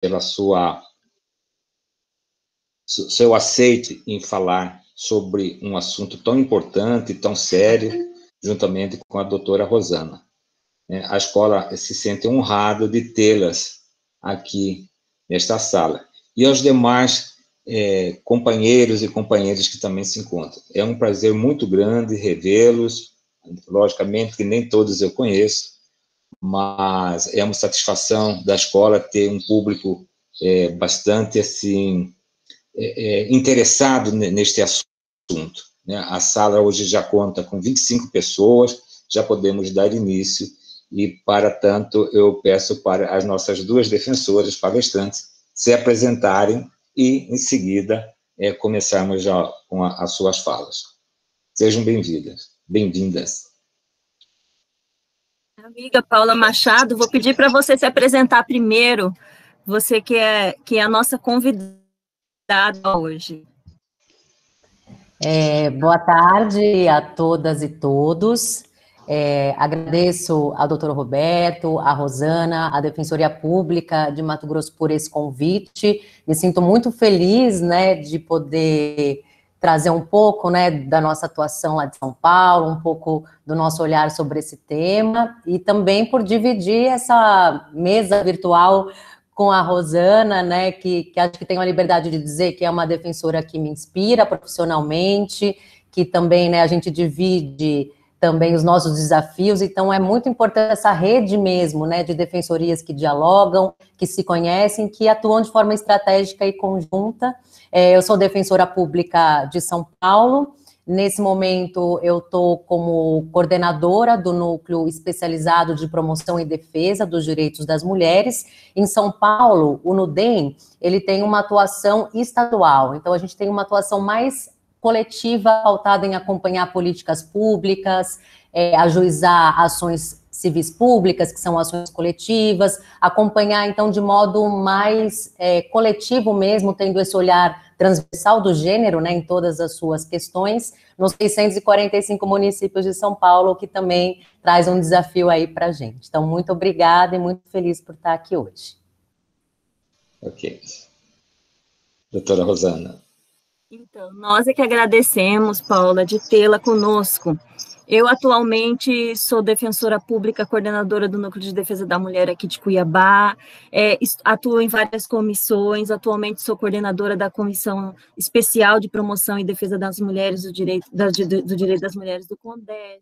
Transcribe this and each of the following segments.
pela seu aceite em falar sobre um assunto tão importante, tão sério, juntamente com a doutora Rosana. A escola se sente honrada de tê-las aqui nesta sala. E aos demais companheiros e companheiras que também se encontram. É um prazer muito grande revê-los, logicamente que nem todos eu conheço, mas é uma satisfação da escola ter um público bastante, assim, interessado neste assunto. Né? A sala hoje já conta com 25 pessoas, já podemos dar início, e, para tanto, eu peço para as nossas duas defensoras palestrantes se apresentarem e, em seguida, começarmos já com as suas falas. Sejam bem-vindas. Bem-vindas. Amiga Paula Machado, vou pedir para você se apresentar primeiro, você que é a nossa convidada hoje. Boa tarde a todas e todos. Agradeço ao doutor Roberto, a Rosana, a Defensoria Pública de Mato Grosso por esse convite. Me sinto muito feliz, né, de poder trazer um pouco, né, da nossa atuação lá de São Paulo, um pouco do nosso olhar sobre esse tema, e também por dividir essa mesa virtual com a Rosana, né, que acho que tenho a liberdade de dizer que é uma defensora que me inspira profissionalmente, que também, né, a gente divide também os nossos desafios, então é muito importante essa rede mesmo, né, de defensorias que dialogam, que se conhecem, que atuam de forma estratégica e conjunta. Eu sou defensora pública de São Paulo. Nesse momento, eu estou como coordenadora do Núcleo Especializado de Promoção e Defesa dos Direitos das Mulheres. Em São Paulo, o NUDEM, ele tem uma atuação estadual, então a gente tem uma atuação mais coletiva, pautada em acompanhar políticas públicas, ajuizar ações civis públicas, que são ações coletivas, acompanhar, então, de modo mais coletivo mesmo, tendo esse olhar transversal do gênero, né, em todas as suas questões, nos 645 municípios de São Paulo, que também traz um desafio aí para a gente. Então, muito obrigada e muito feliz por estar aqui hoje. Ok. Doutora Rosana. Então, nós é que agradecemos, Paula, de tê-la conosco. Eu, atualmente, sou defensora pública, coordenadora do Núcleo de Defesa da Mulher aqui de Cuiabá, atuo em várias comissões, atualmente sou coordenadora da Comissão Especial de Promoção e Defesa das Mulheres, do Direito das Mulheres do CONDEG,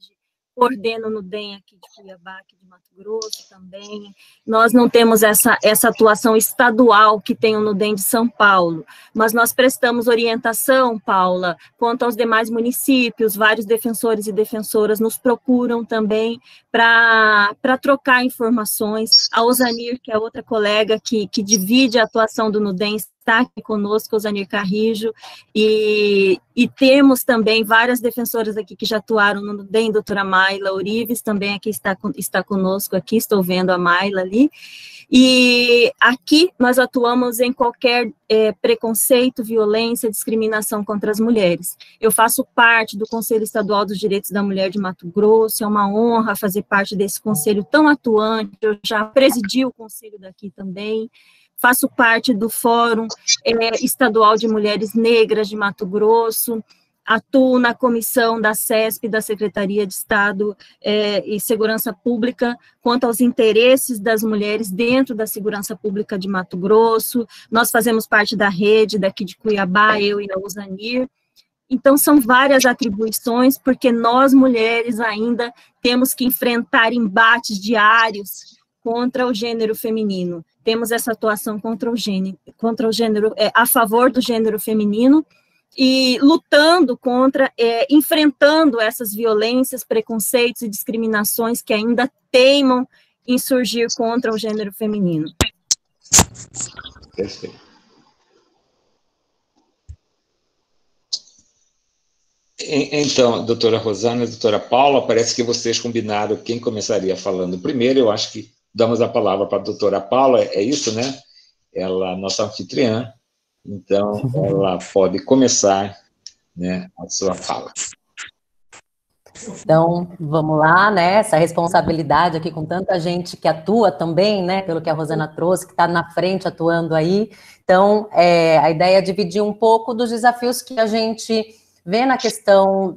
coordeno no DEM aqui de Cuiabá, aqui de Mato Grosso também. Nós não temos essa atuação estadual que tem o NUDEM de São Paulo, mas nós prestamos orientação, Paula, quanto aos demais municípios. Vários defensores e defensoras nos procuram também para trocar informações. A Osanir, que é outra colega que divide a atuação do NUDEM, está aqui conosco, Osanir Carrijo, e temos também várias defensoras aqui que já atuaram no NUDEM, doutora Mayla Orives, também aqui está conosco, aqui estou vendo a Mayla ali, e aqui nós atuamos em qualquer preconceito, violência, discriminação contra as mulheres. Eu faço parte do Conselho Estadual dos Direitos da Mulher de Mato Grosso, é uma honra fazer parte desse conselho tão atuante, eu já presidi o conselho daqui também, faço parte do Fórum Estadual de Mulheres Negras de Mato Grosso, atuo na comissão da CESP, da Secretaria de Estado e Segurança Pública, quanto aos interesses das mulheres dentro da segurança pública de Mato Grosso. Nós fazemos parte da rede daqui de Cuiabá, eu e a Osanir. Então, são várias atribuições, porque nós, mulheres, ainda temos que enfrentar embates diários contra o gênero feminino. Temos essa atuação contra o gênero, a favor do gênero feminino, e lutando contra, enfrentando essas violências, preconceitos e discriminações que ainda teimam em surgir contra o gênero feminino. Perfeito. Então, doutora Rosana e doutora Paula, parece que vocês combinaram quem começaria falando primeiro. Eu acho que damos a palavra para a doutora Paula, é isso, né? Ela é nossa anfitriã, então ela pode começar, né, a sua fala. Então, vamos lá, né, essa responsabilidade aqui com tanta gente que atua também, né, pelo que a Rosana trouxe, que está na frente atuando aí. Então, a ideia é dividir um pouco dos desafios que a gente vê na questão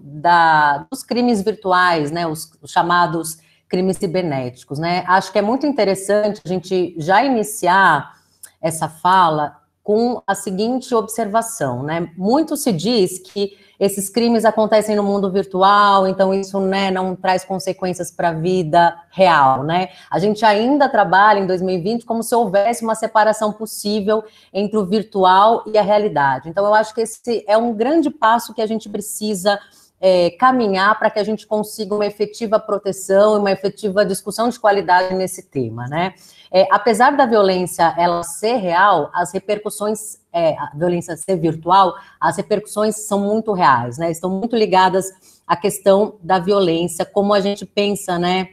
dos crimes virtuais, né, os chamados crimes cibernéticos, né. Acho que é muito interessante a gente já iniciar essa fala com a seguinte observação, né, muito se diz que esses crimes acontecem no mundo virtual, então isso, né, não traz consequências para a vida real, né? A gente ainda trabalha em 2020 como se houvesse uma separação possível entre o virtual e a realidade. Então, eu acho que esse é um grande passo que a gente precisa caminhar para que a gente consiga uma efetiva proteção e uma efetiva discussão de qualidade nesse tema, né? Apesar da violência ela ser real, as repercussões, a violência ser virtual, as repercussões são muito reais, né? Estão muito ligadas à questão da violência, como a gente pensa, né?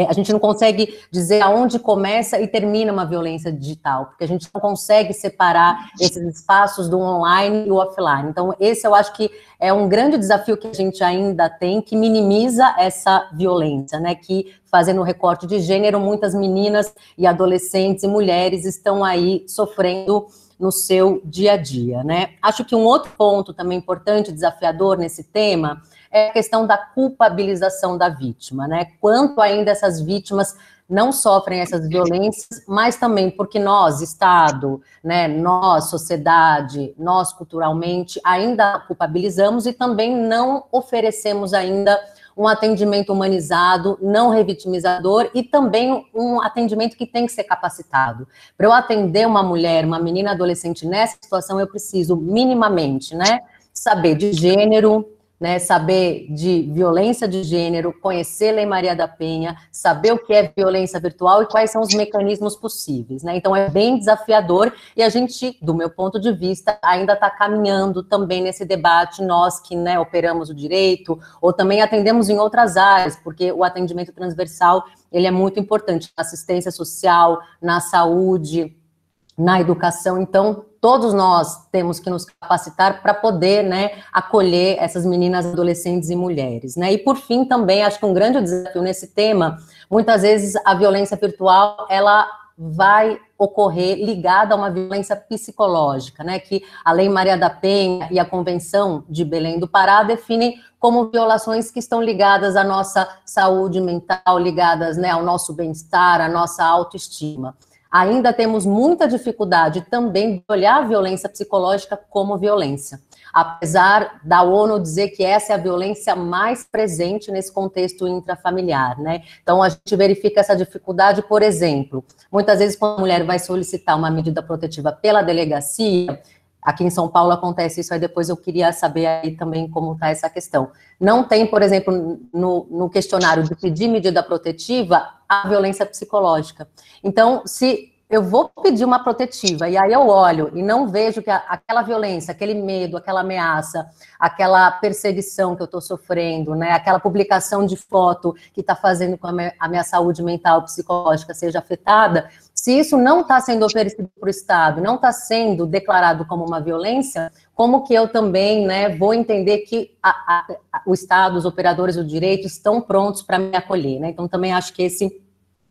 A gente não consegue dizer aonde começa e termina uma violência digital, porque a gente não consegue separar esses espaços do online e o offline. Então, esse eu acho que é um grande desafio que a gente ainda tem, que minimiza essa violência, né? Que, fazendo o recorte de gênero, muitas meninas e adolescentes e mulheres estão aí sofrendo no seu dia a dia, né? Acho que um outro ponto também importante, desafiador nesse tema, é a questão da culpabilização da vítima, né? Quanto ainda essas vítimas não sofrem essas violências, mas também porque nós, Estado, né, nós, sociedade, nós culturalmente, ainda culpabilizamos e também não oferecemos ainda um atendimento humanizado, não revitimizador e também um atendimento que tem que ser capacitado. Para eu atender uma mulher, uma menina adolescente nessa situação, eu preciso minimamente, né, saber de gênero, né, saber de violência de gênero, conhecer a Lei Maria da Penha, saber o que é violência virtual e quais são os mecanismos possíveis, né? Então é bem desafiador e a gente, do meu ponto de vista, ainda está caminhando também nesse debate, nós que, né, operamos o direito ou também atendemos em outras áreas, porque o atendimento transversal, ele é muito importante na assistência social, na saúde, na educação. Então, todos nós temos que nos capacitar para poder, né, acolher essas meninas, adolescentes e mulheres, né? E, por fim, também, acho que um grande desafio nesse tema, muitas vezes a violência virtual, ela vai ocorrer ligada a uma violência psicológica, né, que a Lei Maria da Penha e a Convenção de Belém do Pará definem como violações que estão ligadas à nossa saúde mental, ligadas, né, ao nosso bem-estar, à nossa autoestima. Ainda temos muita dificuldade também de olhar a violência psicológica como violência, apesar da ONU dizer que essa é a violência mais presente nesse contexto intrafamiliar, né? Então, a gente verifica essa dificuldade, por exemplo, muitas vezes quando a mulher vai solicitar uma medida protetiva pela delegacia, aqui em São Paulo acontece isso, aí depois eu queria saber aí também como está essa questão. Não tem, por exemplo, no questionário de pedir medida protetiva, a violência psicológica. Então, se eu vou pedir uma protetiva, e aí eu olho e não vejo que aquela violência, aquele medo, aquela ameaça, aquela perseguição que eu estou sofrendo, né, aquela publicação de foto que está fazendo com a minha saúde mental, psicológica seja afetada, se isso não está sendo oferecido para o Estado, não está sendo declarado como uma violência, como que eu também, né, vou entender que o Estado, os operadores do direito estão prontos para me acolher, né? Então, também acho que esse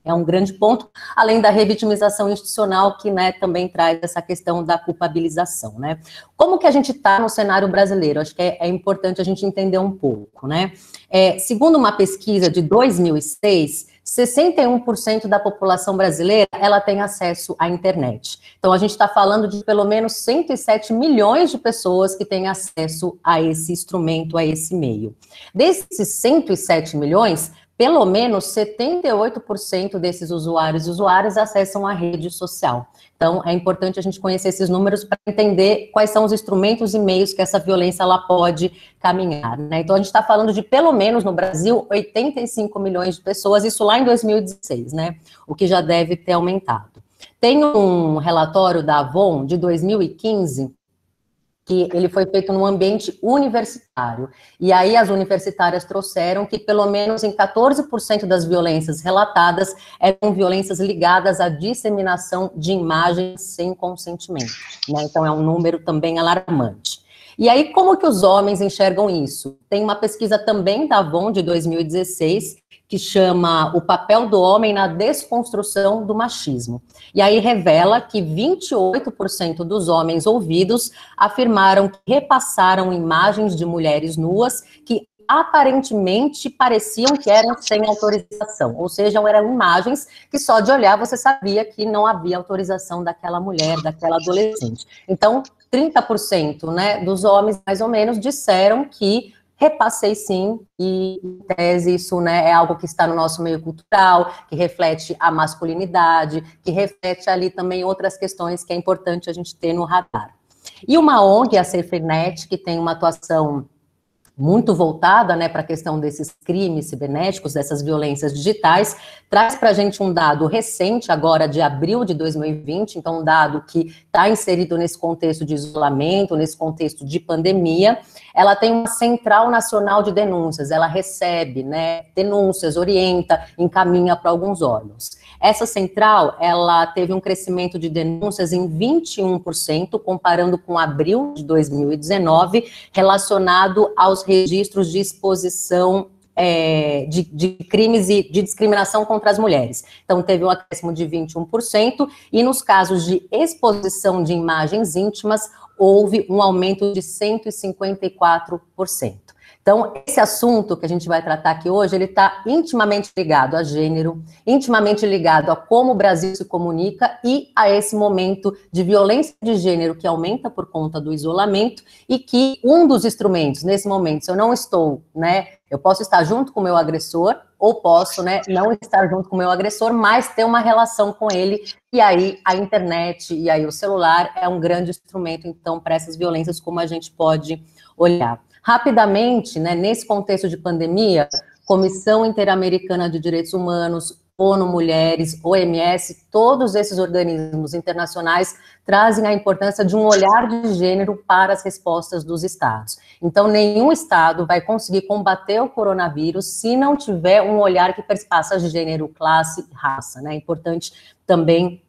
é um grande ponto, além da revitimização institucional, que, né, também traz essa questão da culpabilização, né? Como que a gente está no cenário brasileiro? Acho que é importante a gente entender um pouco, né? Segundo uma pesquisa de 2006, 61% da população brasileira, ela tem acesso à internet. Então, a gente está falando de pelo menos 107 milhões de pessoas que têm acesso a esse instrumento, a esse meio. Desses 107 milhões, pelo menos 78% desses usuários e usuárias acessam a rede social. Então, é importante a gente conhecer esses números para entender quais são os instrumentos e meios que essa violência ela pode caminhar, né? Então, a gente está falando de, pelo menos no Brasil, 85 milhões de pessoas, isso lá em 2016, né? O que já deve ter aumentado. Tem um relatório da Avon, de 2015, que ele foi feito num ambiente universitário. E aí as universitárias trouxeram que pelo menos em 14% das violências relatadas eram violências ligadas à disseminação de imagens sem consentimento, né? Então é um número também alarmante. E aí, como que os homens enxergam isso? Tem uma pesquisa também da Avon, de 2016, que chama O Papel do Homem na Desconstrução do Machismo. E aí revela que 28% dos homens ouvidos afirmaram que repassaram imagens de mulheres nuas que aparentemente pareciam que eram sem autorização, ou seja, eram imagens que só de olhar você sabia que não havia autorização daquela mulher, daquela adolescente. Então, 30%, né, dos homens, mais ou menos, disseram que repassei sim, e em tese isso, né, é algo que está no nosso meio cultural, que reflete a masculinidade, que reflete ali também outras questões que é importante a gente ter no radar. E uma ONG, a SaferNet, que tem uma atuação muito voltada, né, para a questão desses crimes cibernéticos, dessas violências digitais, traz para a gente um dado recente, agora de abril de 2020, então um dado que está inserido nesse contexto de isolamento, nesse contexto de pandemia. Ela tem uma Central Nacional de Denúncias, ela recebe, né, denúncias, orienta, encaminha para alguns órgãos. Essa central, ela teve um crescimento de denúncias em 21%, comparando com abril de 2019, relacionado aos registros de exposição de crimes e de discriminação contra as mulheres. Então, teve um acréscimo de 21%, e nos casos de exposição de imagens íntimas, houve um aumento de 154%. Então, esse assunto que a gente vai tratar aqui hoje, ele está intimamente ligado a gênero, intimamente ligado a como o Brasil se comunica e a esse momento de violência de gênero que aumenta por conta do isolamento, e que um dos instrumentos, nesse momento, se eu não estou, né, eu posso estar junto com o meu agressor, ou posso, né, não estar junto com o meu agressor, mas ter uma relação com ele, e aí a internet, e aí o celular é um grande instrumento, então, para essas violências, como a gente pode olhar. Rapidamente, né, nesse contexto de pandemia, Comissão Interamericana de Direitos Humanos, ONU Mulheres, OMS, todos esses organismos internacionais trazem a importância de um olhar de gênero para as respostas dos estados. Então, nenhum estado vai conseguir combater o coronavírus se não tiver um olhar que perpassa gênero, classe, raça, né? É importante também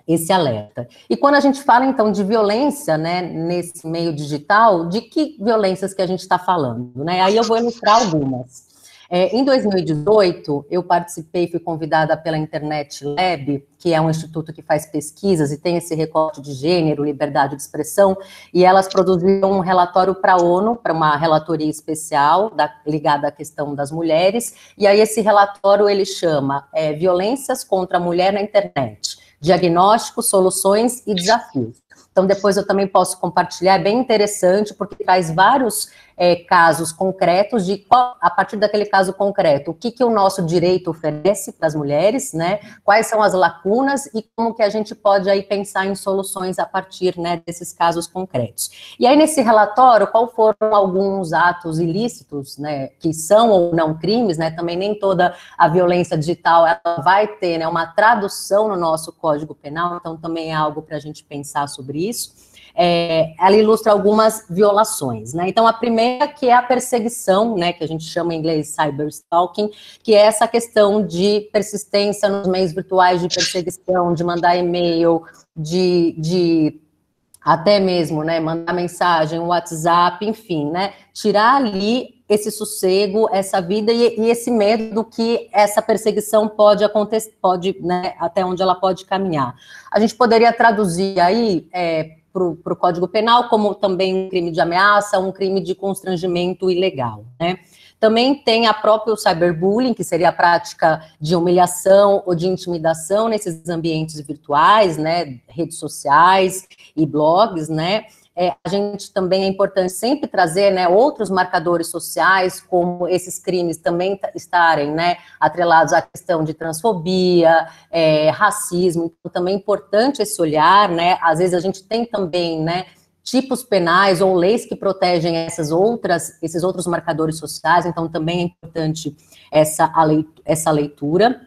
esse alerta. E quando a gente fala, então, de violência, né, nesse meio digital, de que violências que a gente está falando, né? Aí eu vou ilustrar algumas. Em 2018, eu participei, fui convidada pela Internet Lab, que é um instituto que faz pesquisas e tem esse recorte de gênero, liberdade de expressão, e elas produziram um relatório para a ONU, para uma relatoria especial ligada à questão das mulheres, e aí esse relatório ele chama Violências contra a Mulher na Internet, diagnóstico, soluções e desafios. Então, depois eu também posso compartilhar, é bem interessante, porque traz vários casos concretos de, a partir daquele caso concreto, o que o nosso direito oferece para as mulheres, né, quais são as lacunas e como que a gente pode aí pensar em soluções a partir, né, desses casos concretos. E aí, nesse relatório, qual foram alguns atos ilícitos, né, que são ou não crimes, né, também nem toda a violência digital, ela vai ter, né, uma tradução no nosso Código Penal, então também é algo para a gente pensar sobre isso. Ela ilustra algumas violações, né? Então, a primeira que é a perseguição, né, que a gente chama em inglês cyberstalking, que é essa questão de persistência nos meios virtuais, de perseguição, de mandar e-mail, de até mesmo, né, mandar mensagem, WhatsApp, enfim, né, tirar ali esse sossego, essa vida e esse medo do que essa perseguição pode acontecer, né, até onde ela pode caminhar. A gente poderia traduzir aí para o Código Penal como também um crime de ameaça, um crime de constrangimento ilegal, né? Também tem a própria cyberbullying, que seria a prática de humilhação ou de intimidação nesses ambientes virtuais, né, redes sociais e blogs, né? A gente também é importante sempre trazer, né, outros marcadores sociais, como esses crimes também estarem, né, atrelados à questão de transfobia, racismo. Então, também é importante esse olhar, né? Às vezes a gente tem também, né, tipos penais ou leis que protegem esses outros marcadores sociais, então também é importante essa leitura.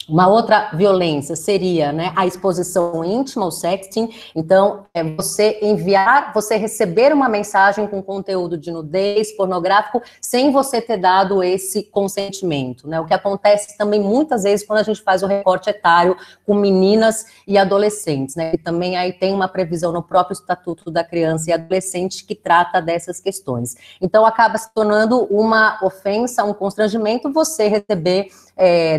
Uma outra violência seria, né, a exposição íntima, o sexting. Então, você receber uma mensagem com conteúdo de nudez, pornográfico, sem você ter dado esse consentimento, né? O que acontece também muitas vezes quando a gente faz o recorte etário com meninas e adolescentes, né? E também aí tem uma previsão no próprio Estatuto da Criança e Adolescente que trata dessas questões. Então, acaba se tornando uma ofensa, um constrangimento você receber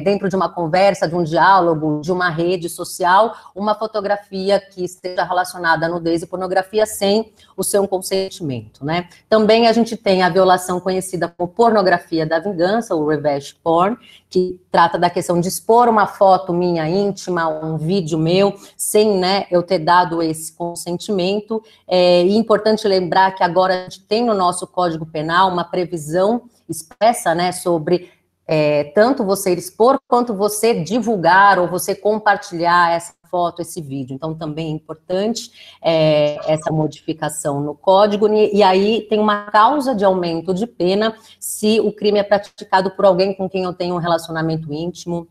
dentro de uma conversa, de um diálogo, de uma rede social, uma fotografia que esteja relacionada a nudez e pornografia sem o seu consentimento, né? Também a gente tem a violação conhecida como pornografia da vingança, o revenge porn, que trata da questão de expor uma foto minha íntima, um vídeo meu, sem, né, eu ter dado esse consentimento. E é importante lembrar que agora a gente tem no nosso Código Penal uma previsão expressa, né, sobre tanto você expor, quanto você divulgar ou você compartilhar essa foto, esse vídeo. Então, também é importante essa modificação no código, e aí tem uma causa de aumento de pena se o crime é praticado por alguém com quem eu tenho um relacionamento íntimo,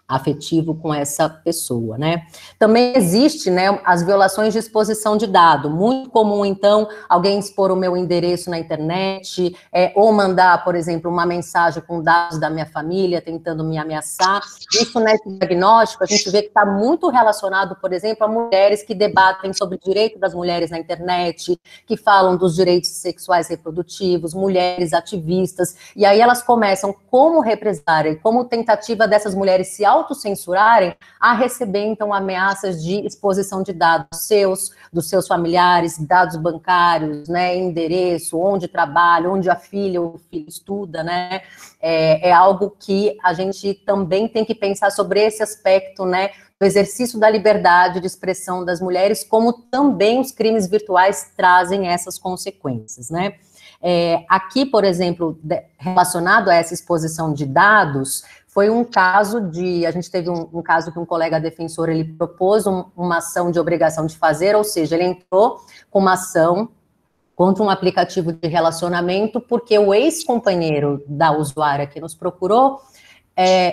afetivo com essa pessoa, né? Também existe, né, as violações de exposição de dado, muito comum, então, alguém expor o meu endereço na internet, ou mandar, por exemplo, uma mensagem com dados da minha família, tentando me ameaçar. Isso, nesse diagnóstico, a gente vê que está muito relacionado, por exemplo, a mulheres que debatem sobre o direito das mulheres na internet, que falam dos direitos sexuais reprodutivos, mulheres ativistas, e aí elas começam, como represária, como tentativa dessas mulheres se autocensurarem, a receber, então, ameaças de exposição de dados seus, dos seus familiares, dados bancários, né, endereço, onde trabalha, onde a filha ou o filho estuda, né, é algo que a gente também tem que pensar sobre esse aspecto, né, do exercício da liberdade de expressão das mulheres, como também os crimes virtuais trazem essas consequências, né. Aqui, por exemplo, relacionado a essa exposição de dados, foi um caso a gente teve um caso que um colega defensor, ele propôs uma ação de obrigação de fazer, ou seja, ele entrou com uma ação contra um aplicativo de relacionamento, porque o ex-companheiro da usuária que nos procurou,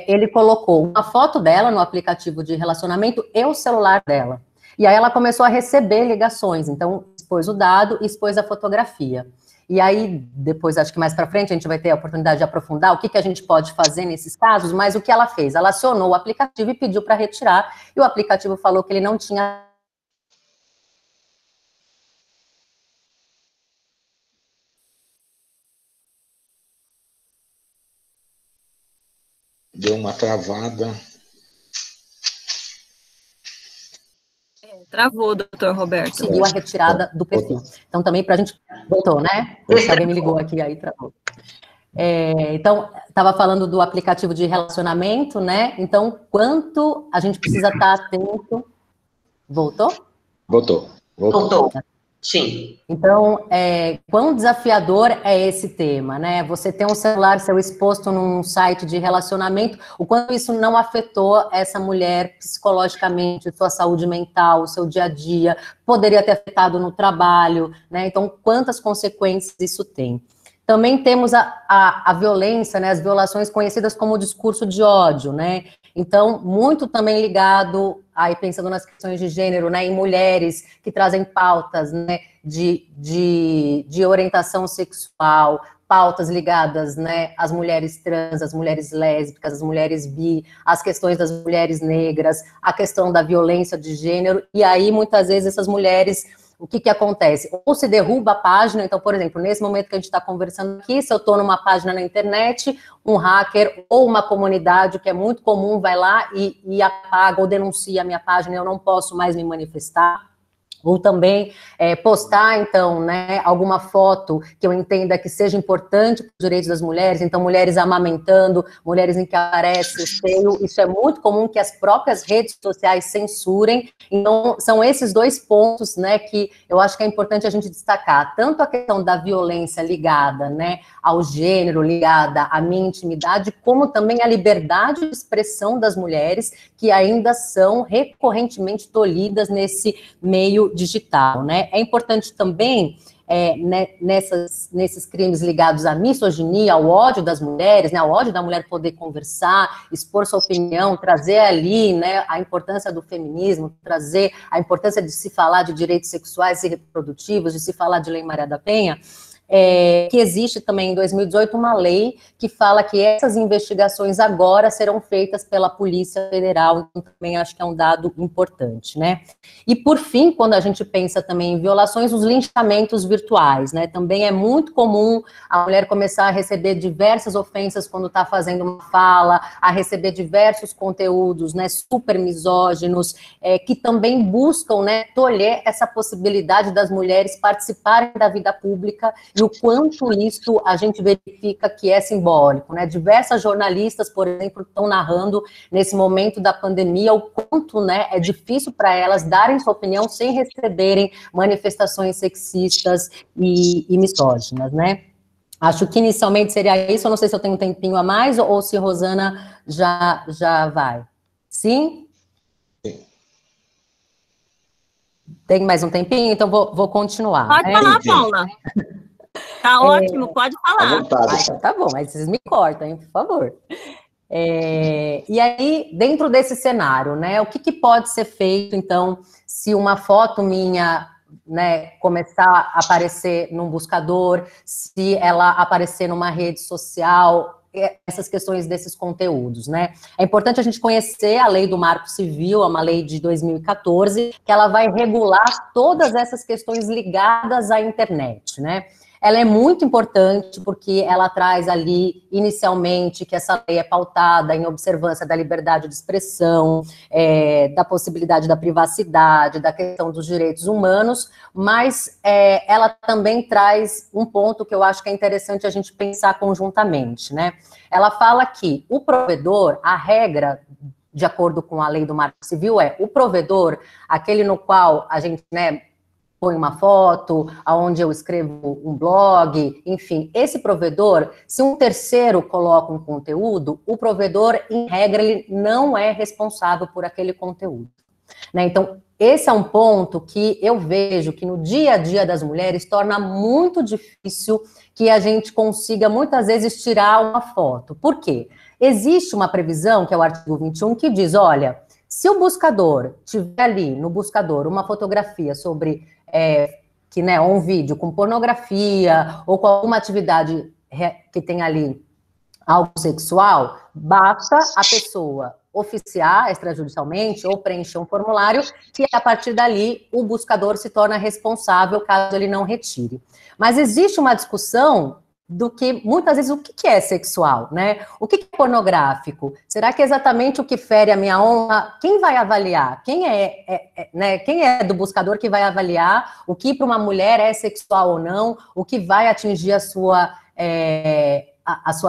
ele colocou uma foto dela no aplicativo de relacionamento e o celular dela. E aí ela começou a receber ligações, então expôs o dado e expôs a fotografia. E aí, depois, acho que mais para frente, a gente vai ter a oportunidade de aprofundar o que a gente pode fazer nesses casos, mas o que ela fez? Ela acionou o aplicativo e pediu para retirar, e o aplicativo falou que ele não tinha... Deu uma travada. Travou, doutor Roberto. Conseguiu a retirada do perfil. Então, também para a gente... Voltou, né? Alguém me ligou aqui, aí travou. Então, estava falando do aplicativo de relacionamento, né? Então, quanto a gente precisa estar atento... Voltou? Voltou. Sim. Então, quão desafiador é esse tema, né? Você tem um celular seu exposto num site de relacionamento, o quanto isso não afetou essa mulher psicologicamente, sua saúde mental, o seu dia a dia, poderia ter afetado no trabalho, né? Então, quantas consequências isso tem? Também temos a violência, né? As violações conhecidas como discurso de ódio, né? Então, muito também ligado, aí pensando nas questões de gênero, né, em mulheres que trazem pautas, né, de orientação sexual, pautas ligadas, né, às mulheres trans, às mulheres lésbicas, às mulheres bi, as questões das mulheres negras, a questão da violência de gênero, e aí muitas vezes essas mulheres... O que acontece? Ou se derruba a página, então, por exemplo, nesse momento que a gente está conversando aqui, se eu estou numa página na internet, um hacker ou uma comunidade, que é muito comum, vai lá e apaga ou denuncia a minha página, eu não posso mais me manifestar. Ou também postar, então, né, alguma foto que eu entenda que seja importante para os direitos das mulheres, então, mulheres amamentando, mulheres em que aparece o seio, isso é muito comum que as próprias redes sociais censurem. Então, são esses dois pontos, né, que eu acho que é importante a gente destacar, tanto a questão da violência ligada, né, ao gênero, ligada à minha intimidade, como também a liberdade de expressão das mulheres, que ainda são recorrentemente tolhidas nesse meio digital, né? É importante também nesses crimes ligados à misoginia, ao ódio das mulheres, né, ao ódio da mulher poder conversar, expor sua opinião, trazer ali, né, a importância do feminismo, trazer a importância de se falar de direitos sexuais e reprodutivos, de se falar de Lei Maria da Penha, que existe também em 2018 uma lei que fala que essas investigações agora serão feitas pela Polícia Federal, então também acho que é um dado importante, né? E por fim, quando a gente pensa também em violações, os linchamentos virtuais, né? Também é muito comum a mulher começar a receber diversas ofensas quando está fazendo uma fala, a receber diversos conteúdos, né, super misóginos, que também buscam, né, tolher essa possibilidade das mulheres participarem da vida pública e o quanto isso a gente verifica que é simbólico, né? Diversas jornalistas, por exemplo, estão narrando nesse momento da pandemia o quanto, né, é difícil para elas darem sua opinião sem receberem manifestações sexistas e misóginas, né? Acho que inicialmente seria isso, eu não sei se eu tenho um tempinho a mais ou se Rosana já vai. Sim? Tem mais um tempinho? Então vou continuar. Pode falar, Paula. Tá ótimo, pode falar. Tá bom, mas vocês me cortam, hein, por favor. E aí, dentro desse cenário, né, o que pode ser feito, então, se uma foto minha, né, começar a aparecer num buscador, se ela aparecer numa rede social, essas questões desses conteúdos, né? É importante a gente conhecer a lei do Marco Civil, é uma lei de 2014, que ela vai regular todas essas questões ligadas à internet, né? Ela é muito importante porque ela traz ali, inicialmente, que essa lei é pautada em observância da liberdade de expressão, da possibilidade da privacidade, da questão dos direitos humanos, mas ela também traz um ponto que eu acho que é interessante a gente pensar conjuntamente, né? Ela fala que o provedor, a regra, de acordo com a lei do Marco Civil, o provedor, aquele no qual a gente, né, põe uma foto, aonde eu escrevo um blog, enfim, esse provedor, se um terceiro coloca um conteúdo, o provedor, em regra, ele não é responsável por aquele conteúdo, né? Então, esse é um ponto que eu vejo que no dia a dia das mulheres torna muito difícil que a gente consiga, muitas vezes, tirar uma foto. Por quê? Existe uma previsão, que é o artigo 21, que diz, olha, se o buscador tiver ali, no buscador, uma fotografia sobre... né, um vídeo com pornografia ou com alguma atividade que tem ali algo sexual, basta a pessoa oficiar extrajudicialmente ou preencher um formulário que a partir dali o buscador se torna responsável caso ele não retire. Mas existe uma discussão do que, muitas vezes, o que é sexual, né? O que é pornográfico? Será que é exatamente o que fere a minha honra? Quem vai avaliar? Quem né? Quem é do buscador que vai avaliar o que para uma mulher é sexual ou não? O que vai atingir a sua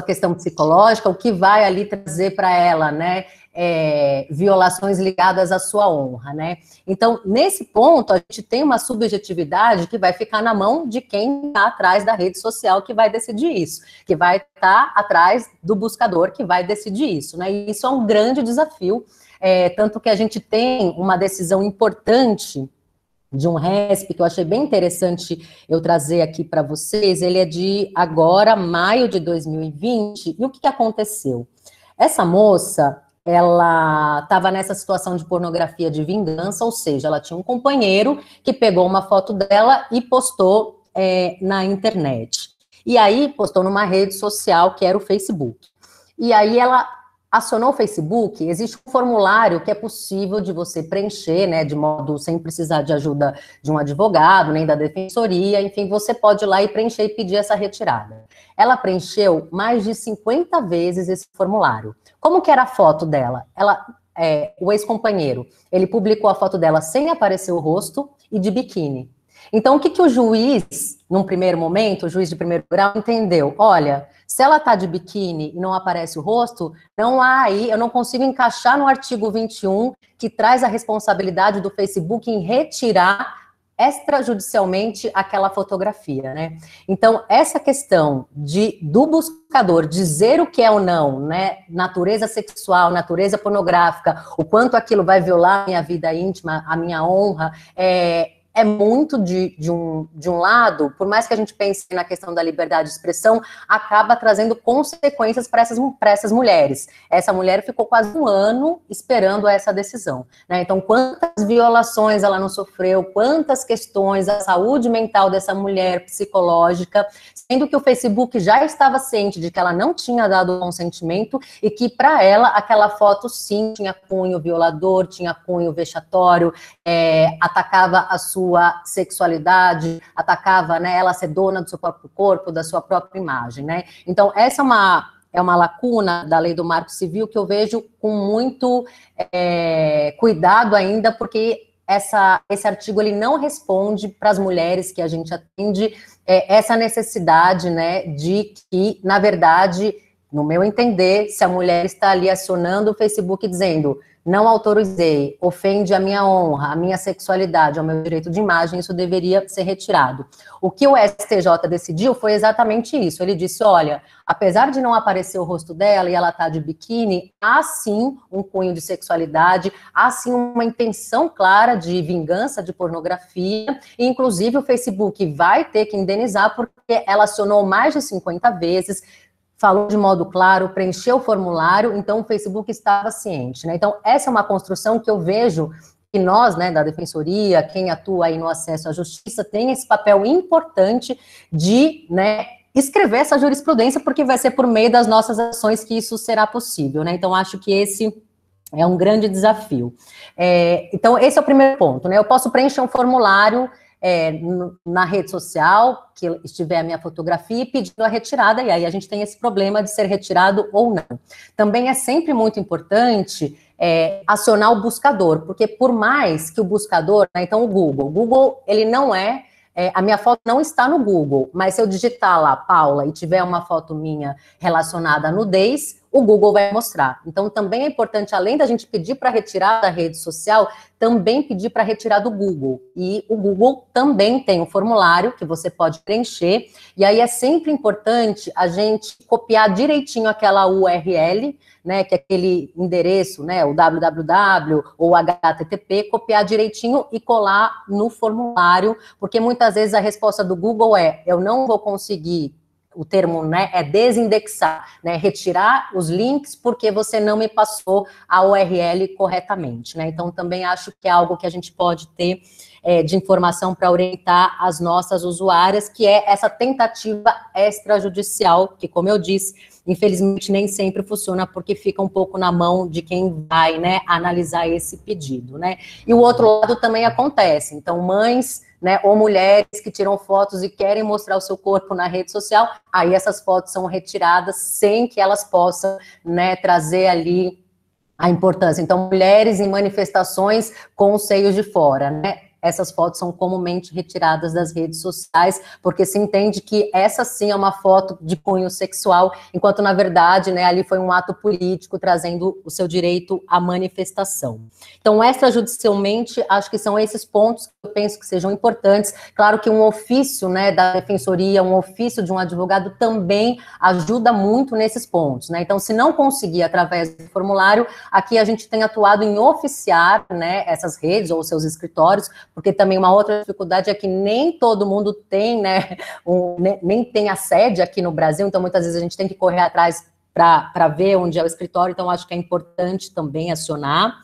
questão psicológica? O que vai ali trazer para ela, né? Violações ligadas à sua honra, né? Então, nesse ponto, a gente tem uma subjetividade que vai ficar na mão de quem está atrás da rede social que vai decidir isso, que vai estar atrás do buscador que vai decidir isso, né? E isso é um grande desafio, tanto que a gente tem uma decisão importante de um RESP, que eu achei bem interessante eu trazer aqui para vocês. Ele é de agora, maio de 2020, e o que aconteceu? Essa moça, ela estava nessa situação de pornografia de vingança, ou seja, ela tinha um companheiro que pegou uma foto dela e postou na internet. E aí, postou numa rede social, que era o Facebook. E aí, ela acionou o Facebook, existe um formulário que é possível de você preencher, né, de modo sem precisar de ajuda de um advogado, nem da defensoria, enfim, você pode ir lá e preencher e pedir essa retirada. Ela preencheu mais de 50 vezes esse formulário. Como que era a foto dela? O ex-companheiro, ele publicou a foto dela sem aparecer o rosto e de biquíni. Então, o que o juiz, num primeiro momento, o juiz de primeiro grau, entendeu? Olha, se ela está de biquíni e não aparece o rosto, não há aí, eu não consigo encaixar no artigo 21, que traz a responsabilidade do Facebook em retirar extrajudicialmente aquela fotografia, né? Então, essa questão do buscador dizer o que é ou não, né? Natureza sexual, natureza pornográfica, o quanto aquilo vai violar a minha vida íntima, a minha honra, é muito de um lado, por mais que a gente pense na questão da liberdade de expressão, acaba trazendo consequências para essas mulheres. Essa mulher ficou quase um ano esperando essa decisão, né? Então, quantas violações ela não sofreu, quantas questões da saúde mental dessa mulher psicológica, sendo que o Facebook já estava ciente de que ela não tinha dado consentimento e que, para ela, aquela foto, sim, tinha cunho violador, tinha cunho vexatório, atacava a sua sexualidade, atacava, né, ela ser dona do seu próprio corpo, da sua própria imagem, né? Então, essa é uma lacuna da lei do Marco Civil que eu vejo com muito cuidado ainda, porque esse artigo ele não responde para as mulheres que a gente atende essa necessidade, né, de que, na verdade, no meu entender, se a mulher está ali acionando o Facebook dizendo não autorizei, ofende a minha honra, a minha sexualidade, ao meu direito de imagem, isso deveria ser retirado. O que o STJ decidiu foi exatamente isso. Ele disse, olha, apesar de não aparecer o rosto dela e ela tá de biquíni, há sim um cunho de sexualidade, há sim uma intenção clara de vingança de pornografia, e inclusive o Facebook vai ter que indenizar porque ela acionou mais de 50 vezes, falou de modo claro, preencheu o formulário, então o Facebook estava ciente, né? Então, essa é uma construção que eu vejo que nós, né, da Defensoria, quem atua aí no acesso à justiça, tem esse papel importante de, né, escrever essa jurisprudência, porque vai ser por meio das nossas ações que isso será possível, né? Então, acho que esse é um grande desafio. Então, esse é o primeiro ponto, né? Eu posso preencher um formulário na rede social, que estiver a minha fotografia, e pedindo a retirada, e aí a gente tem esse problema de ser retirado ou não. Também é sempre muito importante acionar o buscador, porque por mais que o buscador, né, então o Google, ele não a minha foto não está no Google, mas se eu digitar lá, Paula, e tiver uma foto minha relacionada à nudez, o Google vai mostrar. Então, também é importante, além da gente pedir para retirar da rede social, também pedir para retirar do Google. E o Google também tem um formulário que você pode preencher, e aí é sempre importante a gente copiar direitinho aquela URL, né, que é aquele endereço, né, o www ou HTTP, copiar direitinho e colar no formulário, porque muitas vezes a resposta do Google eu não vou conseguir, o termo, né, é desindexar, né, retirar os links porque você não me passou a URL corretamente, né? Então, também acho que é algo que a gente pode ter de informação para orientar as nossas usuárias, que é essa tentativa extrajudicial, que, como eu disse, infelizmente nem sempre funciona, porque fica um pouco na mão de quem vai, né, analisar esse pedido, né? E o outro lado também acontece, então mães, né, ou mulheres que tiram fotos e querem mostrar o seu corpo na rede social, aí essas fotos são retiradas sem que elas possam, né, trazer ali a importância. Então, mulheres em manifestações com os seios de fora, né? Essas fotos são comumente retiradas das redes sociais, porque se entende que essa sim é uma foto de cunho sexual, enquanto na verdade, né, ali foi um ato político trazendo o seu direito à manifestação. Então, extrajudicialmente, acho que são esses pontos que eu penso que sejam importantes. Claro que um ofício, né, da defensoria, um ofício de um advogado também ajuda muito nesses pontos, né? Então, se não conseguir através do formulário, aqui a gente tem atuado em oficiar, né, essas redes ou seus escritórios, porque também uma outra dificuldade é que nem todo mundo tem, né, nem tem a sede aqui no Brasil, então muitas vezes a gente tem que correr atrás para ver onde é o escritório, então acho que é importante também acionar.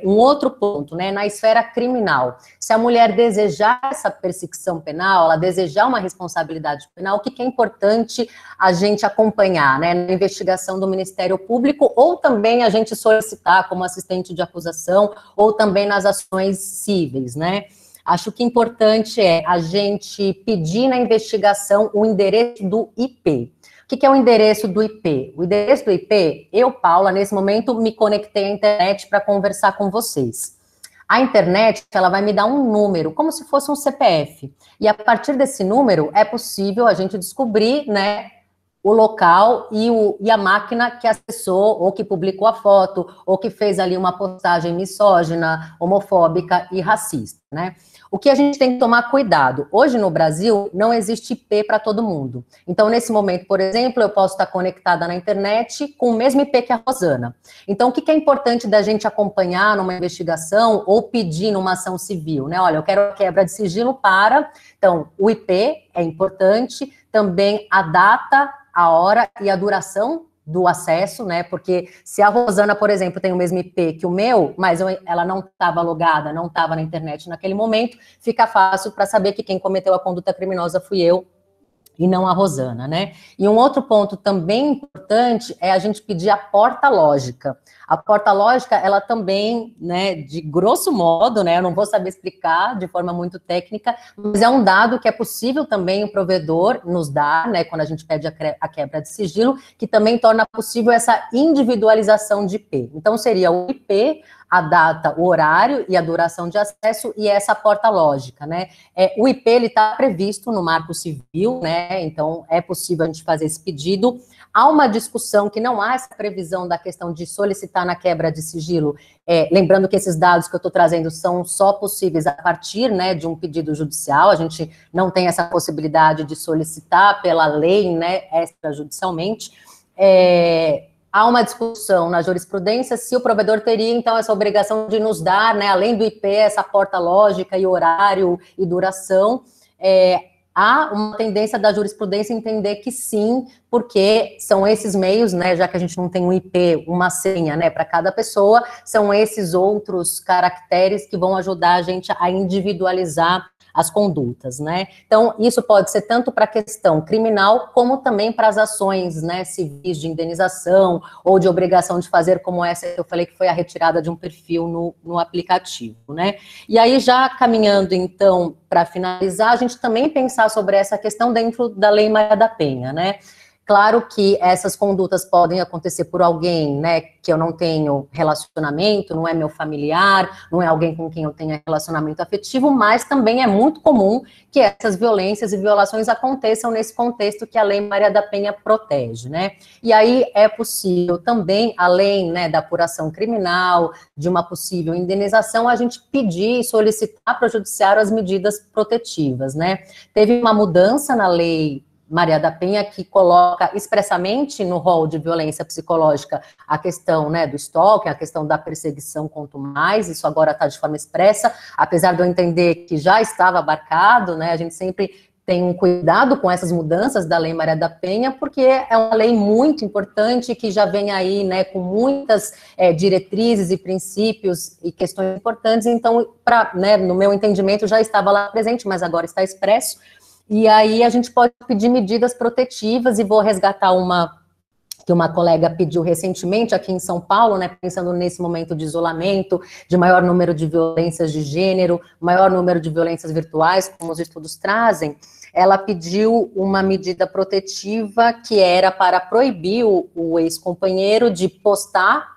Um outro ponto, né, na esfera criminal, se a mulher desejar essa persecução penal, ela desejar uma responsabilidade penal, o que é importante a gente acompanhar, né, na investigação do Ministério Público, ou também a gente solicitar como assistente de acusação, ou também nas ações cíveis, né? Acho que importante é a gente pedir na investigação o endereço do IP. O que é o endereço do IP? O endereço do IP, eu, Paula, nesse momento me conectei à internet para conversar com vocês. A internet, ela vai me dar um número, como se fosse um CPF. E a partir desse número, é possível a gente descobrir, né, o local e a máquina que acessou, ou que publicou a foto, ou que fez ali uma postagem misógina, homofóbica e racista, né? O que a gente tem que tomar cuidado? Hoje no Brasil não existe IP para todo mundo. Então, nesse momento, por exemplo, eu posso estar conectada na internet com o mesmo IP que a Rosana. Então, o que é importante da gente acompanhar numa investigação ou pedir numa ação civil, né? Olha, eu quero a quebra de sigilo para... Então, o IP é importante, também a data, a hora e a duração do acesso, né, porque se a Rosana, por exemplo, tem o mesmo IP que o meu, mas ela não estava logada, não estava na internet naquele momento, fica fácil para saber que quem cometeu a conduta criminosa fui eu e não a Rosana, né? E um outro ponto também importante é a gente pedir a porta lógica. A porta lógica, ela também, né, de grosso modo, né, eu não vou saber explicar de forma muito técnica, mas é um dado que é possível também o provedor nos dar, né, quando a gente pede a quebra de sigilo, que também torna possível essa individualização de IP. Então, seria o IP, a data, o horário e a duração de acesso e essa porta lógica, né? O IP, ele está previsto no Marco Civil, né? Então, é possível a gente fazer esse pedido. Há uma discussão que não há essa previsão da questão de solicitar na quebra de sigilo, lembrando que esses dados que eu estou trazendo são só possíveis a partir, né, de um pedido judicial, a gente não tem essa possibilidade de solicitar pela lei, né, extrajudicialmente. Há uma discussão na jurisprudência se o provedor teria, então, essa obrigação de nos dar, né, além do IP, essa porta lógica e horário e duração. Há uma tendência da jurisprudência entender que sim, porque são esses meios, né, já que a gente não tem um IP, uma senha, né, para cada pessoa, são esses outros caracteres que vão ajudar a gente a individualizar as condutas, né? Então, isso pode ser tanto para a questão criminal, como também para as ações, né, civis de indenização, ou de obrigação de fazer, como essa que eu falei, que foi a retirada de um perfil no aplicativo, né? E aí, já caminhando, então, para finalizar, a gente também pensar sobre essa questão dentro da Lei Maria da Penha, né? Claro que essas condutas podem acontecer por alguém, né, que eu não tenho relacionamento, não é meu familiar, não é alguém com quem eu tenha relacionamento afetivo, mas também é muito comum que essas violências e violações aconteçam nesse contexto que a Lei Maria da Penha protege, né? E aí é possível também, além, né, da apuração criminal, de uma possível indenização, a gente pedir e solicitar para o judiciário as medidas protetivas, né? Teve uma mudança na Lei Maria da Penha, que coloca expressamente no rol de violência psicológica a questão, né, do stalking, a questão da perseguição quanto mais, isso agora está de forma expressa, apesar de eu entender que já estava abarcado, né, a gente sempre tem um cuidado com essas mudanças da Lei Maria da Penha, porque é uma lei muito importante que já vem aí, né, com muitas diretrizes e princípios e questões importantes, então, né, no meu entendimento já estava lá presente, mas agora está expresso. E aí a gente pode pedir medidas protetivas, e vou resgatar uma que uma colega pediu recentemente aqui em São Paulo, né, pensando nesse momento de isolamento, de maior número de violências de gênero, maior número de violências virtuais, como os estudos trazem. Ela pediu uma medida protetiva que era para proibir o ex-companheiro de postar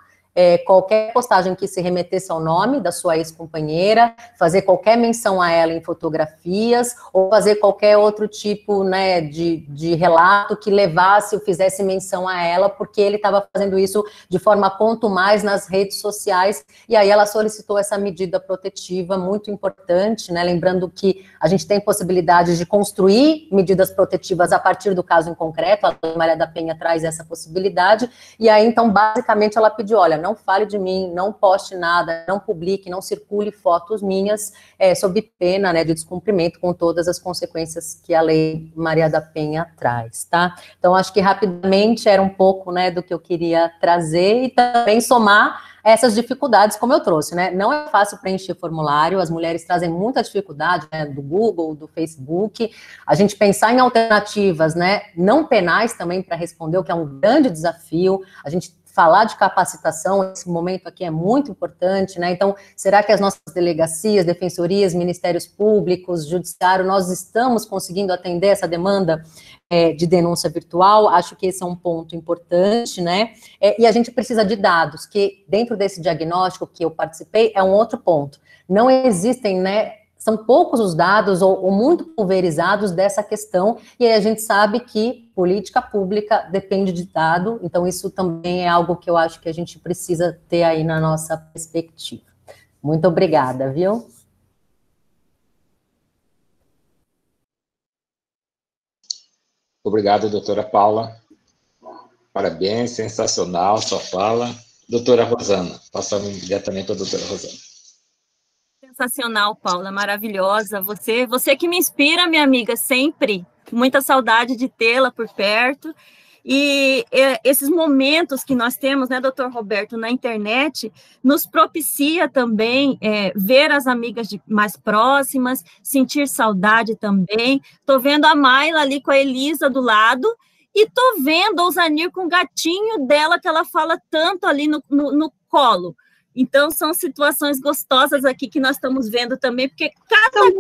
qualquer postagem que se remetesse ao nome da sua ex-companheira, fazer qualquer menção a ela em fotografias, ou fazer qualquer outro tipo, né, de relato que levasse ou fizesse menção a ela, porque ele estava fazendo isso de forma contumaz nas redes sociais, e aí ela solicitou essa medida protetiva muito importante, né, lembrando que a gente tem possibilidade de construir medidas protetivas a partir do caso em concreto, a Lei Maria da Penha traz essa possibilidade, e aí, então, basicamente, ela pediu, olha, não fale de mim, não poste nada, não publique, não circule fotos minhas, sob pena, né, de descumprimento com todas as consequências que a Lei Maria da Penha traz, tá? Então, acho que rapidamente era um pouco, né, do que eu queria trazer e também somar essas dificuldades, como eu trouxe, né? Não é fácil preencher formulário, as mulheres trazem muita dificuldade, né, do Google, do Facebook, a gente pensar em alternativas, né, não penais também para responder, o que é um grande desafio, a gente falar de capacitação, esse momento aqui é muito importante, né? Então, será que as nossas delegacias, defensorias, ministérios públicos, judiciário, nós estamos conseguindo atender essa demanda de denúncia virtual? Acho que esse é um ponto importante, né? E a gente precisa de dados, que dentro desse diagnóstico que eu participei, é um outro ponto. Não existem, né? São poucos os dados, ou muito pulverizados dessa questão, e aí a gente sabe que política pública depende de dado, então isso também é algo que eu acho que a gente precisa ter aí na nossa perspectiva. Muito obrigada, viu? Obrigado, doutora Paula. Parabéns, sensacional sua fala. Doutora Rosana, passando diretamente à doutora Rosana. Sensacional, Paula, maravilhosa. Você que me inspira, minha amiga, sempre. Muita saudade de tê-la por perto. E esses momentos que nós temos, né, doutor Roberto, na internet, nos propicia também ver as amigas mais próximas, sentir saudade também. Estou vendo a Mayla ali com a Elisa do lado, e estou vendo a Osanir com o gatinho dela, que ela fala tanto ali no colo. Então, são situações gostosas aqui que nós estamos vendo também, porque cada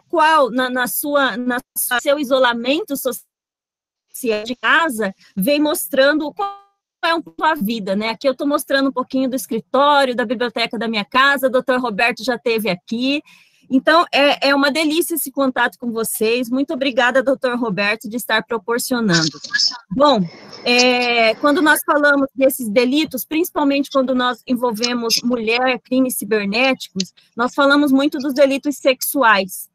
qual no seu isolamento social de casa, vem mostrando qual é a vida, né? Aqui eu estou mostrando um pouquinho do escritório, da biblioteca da minha casa, o doutor Roberto já esteve aqui. Então, é uma delícia esse contato com vocês. Muito obrigada, doutor Roberto, de estar proporcionando. Bom, quando nós falamos desses delitos, principalmente quando nós envolvemos mulher, crimes cibernéticos, nós falamos muito dos delitos sexuais.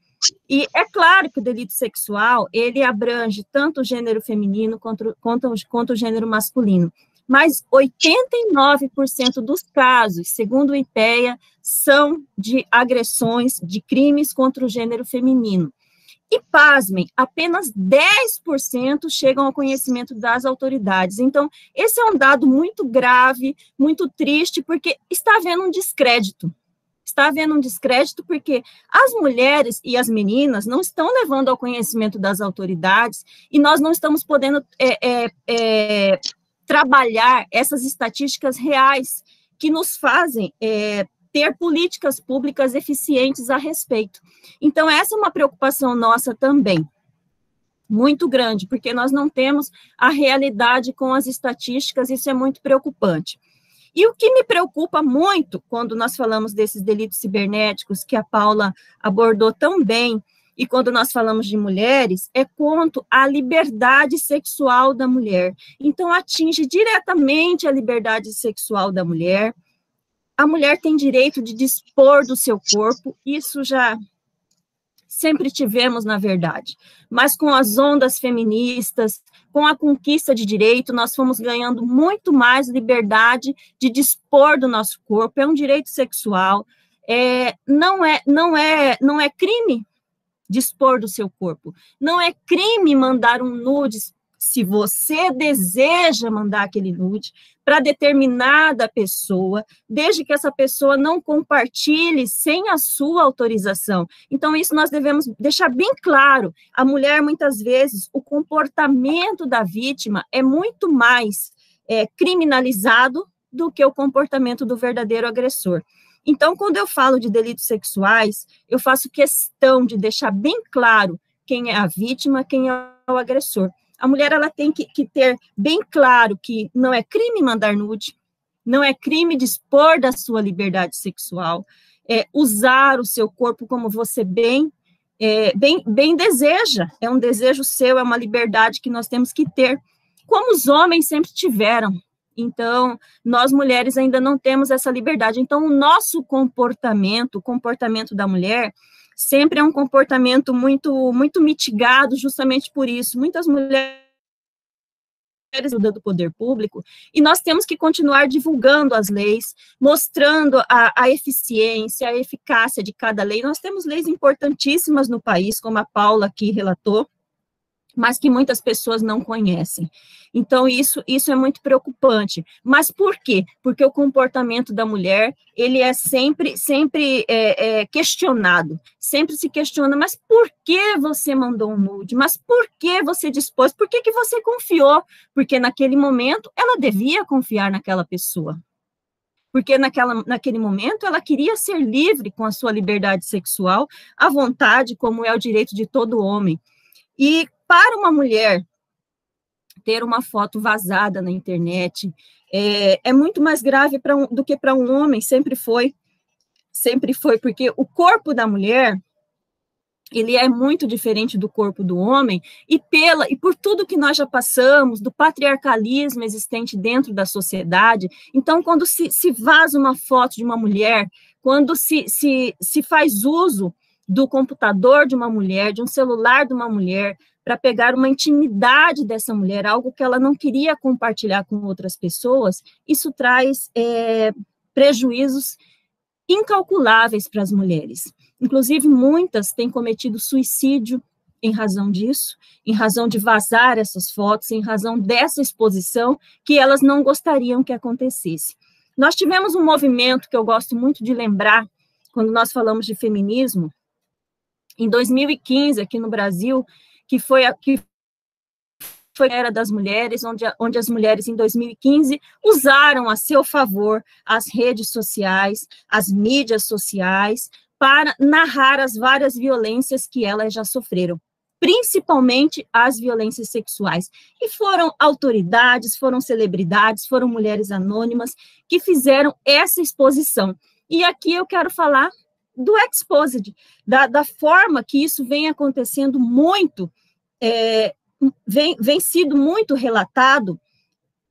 E é claro que o delito sexual, ele abrange tanto o gênero feminino quanto o gênero masculino. Mas 89% dos casos, segundo o IPEA, são de agressões, de crimes contra o gênero feminino. E, pasmem, apenas 10% chegam ao conhecimento das autoridades. Então, esse é um dado muito grave, muito triste, porque está havendo um descrédito. Está havendo um descrédito porque as mulheres e as meninas não estão levando ao conhecimento das autoridades e nós não estamos podendo trabalhar essas estatísticas reais que nos fazem ter políticas públicas eficientes a respeito. Então, essa é uma preocupação nossa também, muito grande, porque nós não temos a realidade com as estatísticas, isso é muito preocupante. E o que me preocupa muito, quando nós falamos desses delitos cibernéticos, que a Paula abordou tão bem, e quando nós falamos de mulheres, é quanto à liberdade sexual da mulher. Então, atinge diretamente a liberdade sexual da mulher. A mulher tem direito de dispor do seu corpo, isso já sempre tivemos, na verdade. Mas com as ondas feministas, com a conquista de direito, nós fomos ganhando muito mais liberdade de dispor do nosso corpo, é um direito sexual, não é crime dispor do seu corpo, não é crime mandar um nude, se você deseja mandar aquele nude para determinada pessoa, desde que essa pessoa não compartilhe sem a sua autorização. Então, isso nós devemos deixar bem claro. A mulher, muitas vezes, o comportamento da vítima é muito mais criminalizado do que o comportamento do verdadeiro agressor. Então, quando eu falo de delitos sexuais, eu faço questão de deixar bem claro quem é a vítima, quem é o agressor. A mulher, ela tem que ter bem claro que não é crime mandar nude, não é crime dispor da sua liberdade sexual, usar o seu corpo como você bem deseja, é um desejo seu, é uma liberdade que nós temos que ter, como os homens sempre tiveram. Então, nós mulheres ainda não temos essa liberdade. Então, o nosso comportamento, o comportamento da mulher, sempre é um comportamento muito, muito mitigado, justamente por isso. Muitas mulheres do poder público, e nós temos que continuar divulgando as leis, mostrando a eficiência, a eficácia de cada lei. Nós temos leis importantíssimas no país, como a Paula aqui relatou, mas que muitas pessoas não conhecem. Então, isso é muito preocupante. Mas por quê? Porque o comportamento da mulher, ele é sempre questionado, sempre se questiona, mas por que você mandou um nude? Mas por que você dispôs? Por que você confiou? Porque naquele momento, ela devia confiar naquela pessoa. Porque naquele momento, ela queria ser livre com a sua liberdade sexual, à vontade, como é o direito de todo homem. E para uma mulher ter uma foto vazada na internet é muito mais grave do que para um homem, sempre foi, porque o corpo da mulher, ele é muito diferente do corpo do homem, e por tudo que nós já passamos, do patriarcalismo existente dentro da sociedade. Então, quando se vaza uma foto de uma mulher, quando se faz uso do computador de uma mulher, de um celular de uma mulher, para pegar uma intimidade dessa mulher, algo que ela não queria compartilhar com outras pessoas, isso traz prejuízos incalculáveis para as mulheres. Inclusive, muitas têm cometido suicídio em razão disso, em razão de vazar essas fotos, em razão dessa exposição que elas não gostariam que acontecesse. Nós tivemos um movimento que eu gosto muito de lembrar, quando nós falamos de feminismo, em 2015, aqui no Brasil, que foi a Era das Mulheres, onde as mulheres, em 2015, usaram a seu favor as redes sociais, as mídias sociais, para narrar as várias violências que elas já sofreram, principalmente as violências sexuais. E foram autoridades, foram celebridades, foram mulheres anônimas que fizeram essa exposição. E aqui eu quero falar do Exposed, da forma que isso vem acontecendo muito, vem sido muito relatado.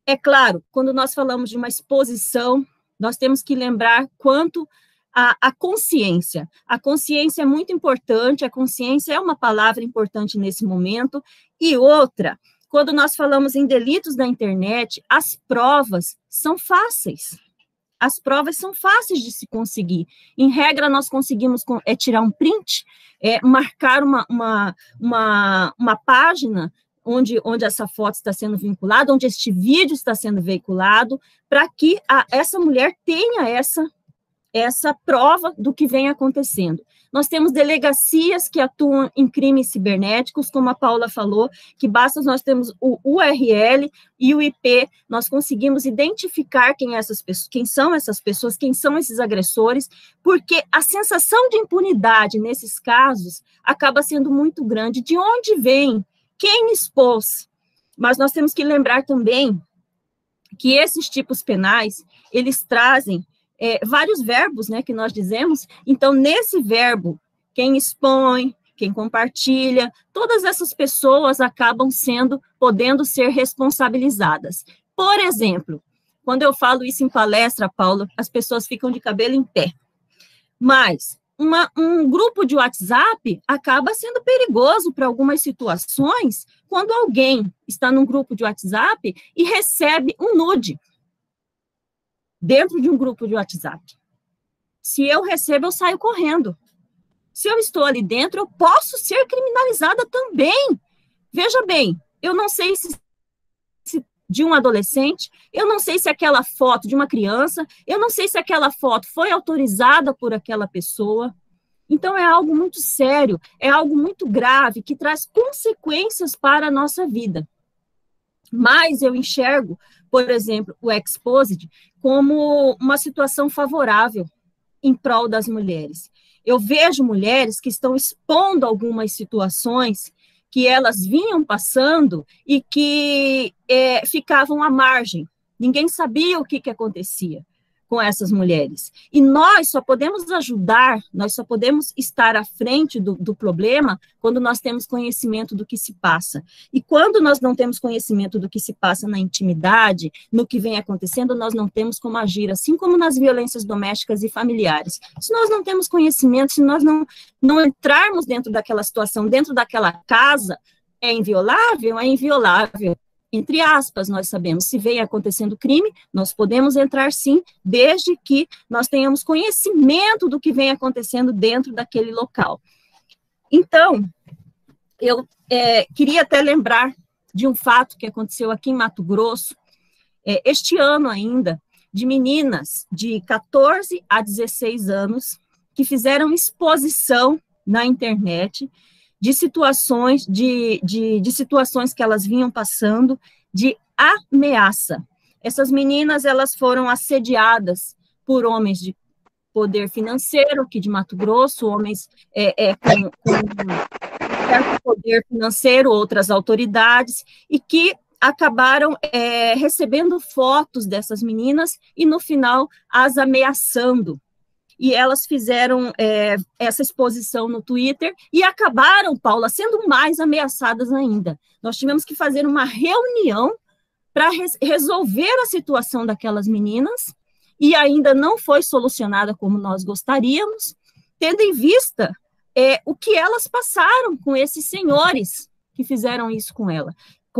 É claro, quando nós falamos de uma exposição, nós temos que lembrar quanto a consciência. A consciência é muito importante, a consciência é uma palavra importante nesse momento. E outra, quando nós falamos em delitos da internet, as provas são fáceis. As provas são fáceis de se conseguir. Em regra, nós conseguimos tirar um print, marcar uma página onde essa foto está sendo vinculada, onde este vídeo está sendo veiculado, para que essa mulher tenha essa prova do que vem acontecendo. Nós temos delegacias que atuam em crimes cibernéticos, como a Paula falou, que basta nós termos o URL e o IP, nós conseguimos identificar quem são essas pessoas, quem são esses agressores, porque a sensação de impunidade nesses casos acaba sendo muito grande. De onde vem? Quem expôs? Mas nós temos que lembrar também que esses tipos penais, eles trazem vários verbos, né, que nós dizemos. Então, nesse verbo, quem expõe, quem compartilha, todas essas pessoas acabam podendo ser responsabilizadas. Por exemplo, quando eu falo isso em palestra, Paula, as pessoas ficam de cabelo em pé. Mas um grupo de WhatsApp acaba sendo perigoso para algumas situações, quando alguém está num grupo de WhatsApp e recebe um nude dentro de um grupo de WhatsApp. Se eu recebo, eu saio correndo. Se eu estou ali dentro, eu posso ser criminalizada também. Veja bem, eu não sei se de um adolescente, eu não sei se aquela foto de uma criança, eu não sei se aquela foto foi autorizada por aquela pessoa. Então, é algo muito sério, é algo muito grave, que traz consequências para a nossa vida. Mas eu enxergo, por exemplo, o Exposed como uma situação favorável em prol das mulheres. Eu vejo mulheres que estão expondo algumas situações que elas vinham passando e que ficavam à margem. Ninguém sabia o que acontecia com essas mulheres. E nós só podemos ajudar, nós só podemos estar à frente do problema quando nós temos conhecimento do que se passa. E quando nós não temos conhecimento do que se passa na intimidade, no que vem acontecendo, nós não temos como agir, assim como nas violências domésticas e familiares. Se nós não temos conhecimento, se nós não entrarmos dentro daquela situação, dentro daquela casa, é inviolável? É inviolável. Entre aspas, nós sabemos, se vem acontecendo crime, nós podemos entrar sim, desde que nós tenhamos conhecimento do que vem acontecendo dentro daquele local. Então, eu queria até lembrar de um fato que aconteceu aqui em Mato Grosso, este ano ainda, de meninas de 14 a 16 anos, que fizeram exposição na internet de situações, de situações que elas vinham passando, de ameaça. Essas meninas, elas foram assediadas por homens de poder financeiro, aqui de Mato Grosso, homens com certo poder financeiro, outras autoridades, e que acabaram recebendo fotos dessas meninas e, no final, as ameaçando. E elas fizeram essa exposição no Twitter e acabaram, Paula, sendo mais ameaçadas ainda. Nós tivemos que fazer uma reunião para resolver a situação daquelas meninas, e ainda não foi solucionada como nós gostaríamos, tendo em vista o que elas passaram com esses senhores que fizeram isso com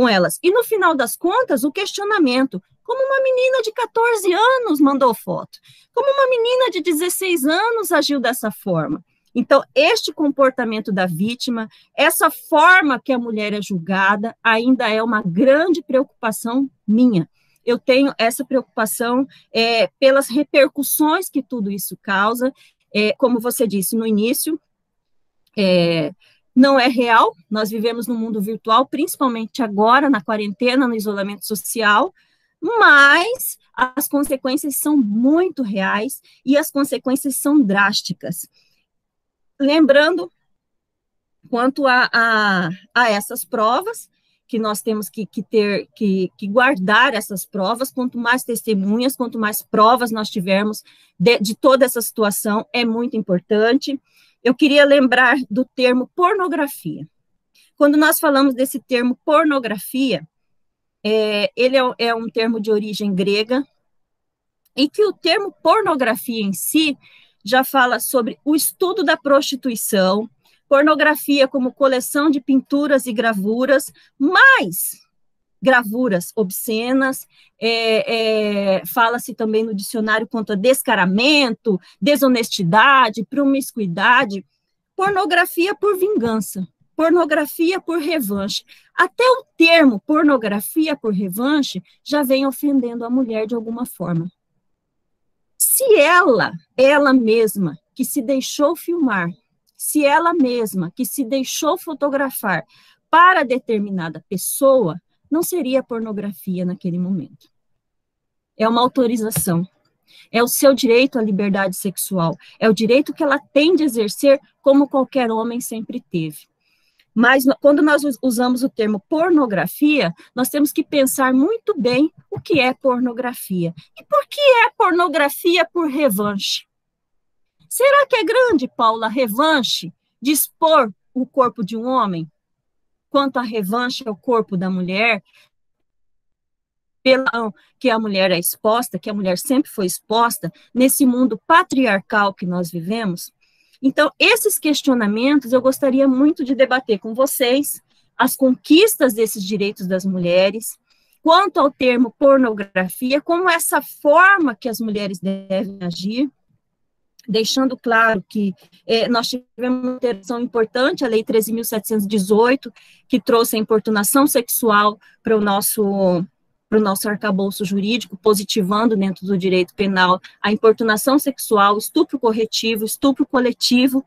elas. E, no final das contas, o questionamento, como uma menina de 14 anos mandou foto, como uma menina de 16 anos agiu dessa forma. Então, este comportamento da vítima, essa forma que a mulher é julgada, ainda é uma grande preocupação minha. Eu tenho essa preocupação pelas repercussões que tudo isso causa. Como você disse no início, não é real, nós vivemos no mundo virtual, principalmente agora, na quarentena, no isolamento social, mas as consequências são muito reais e as consequências são drásticas. Lembrando, quanto a essas provas, que nós temos que guardar essas provas, quanto mais testemunhas, quanto mais provas nós tivermos de toda essa situação, é muito importante. Eu queria lembrar do termo pornografia. Quando nós falamos desse termo pornografia, ele é um termo de origem grega, e que o termo pornografia em si já fala sobre o estudo da prostituição, pornografia como coleção de pinturas e gravuras, mais gravuras obscenas, fala-se também no dicionário quanto a descaramento, desonestidade, promiscuidade, pornografia por vingança, pornografia por revanche. Até o termo pornografia por revanche já vem ofendendo a mulher de alguma forma. Se ela mesma, que se deixou filmar, se ela mesma, que se deixou fotografar para determinada pessoa, não seria pornografia naquele momento. É uma autorização. É o seu direito à liberdade sexual. É o direito que ela tem de exercer como qualquer homem sempre teve. Mas quando nós usamos o termo pornografia, nós temos que pensar muito bem o que é pornografia. E por que é pornografia por revanche? Será que é grande, Paula, a revanche de expor o corpo de um homem? Quanto a revanche ao corpo da mulher, pela que a mulher é exposta, que a mulher sempre foi exposta, nesse mundo patriarcal que nós vivemos? Então, esses questionamentos eu gostaria muito de debater com vocês, as conquistas desses direitos das mulheres, quanto ao termo pornografia, como essa forma que as mulheres devem agir, deixando claro que nós tivemos uma interação importante, a Lei 13.718, que trouxe a importunação sexual para o nosso arcabouço jurídico, positivando dentro do direito penal a importunação sexual, estupro corretivo, estupro coletivo,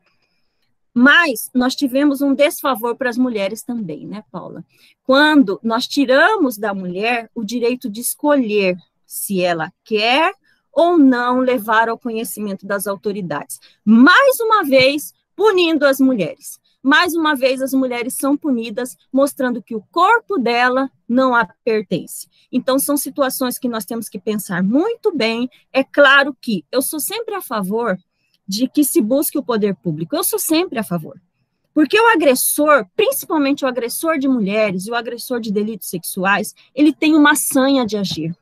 mas nós tivemos um desfavor para as mulheres também, né, Paula? Quando nós tiramos da mulher o direito de escolher se ela quer ou não levar ao conhecimento das autoridades. Mais uma vez, punindo as mulheres. Mais uma vez, as mulheres são punidas, mostrando que o corpo dela não a pertence. Então, são situações que nós temos que pensar muito bem. É claro que eu sou sempre a favor de que se busque o poder público. Eu sou sempre a favor. Porque o agressor, principalmente o agressor de mulheres e o agressor de delitos sexuais, ele tem uma sanha de agir.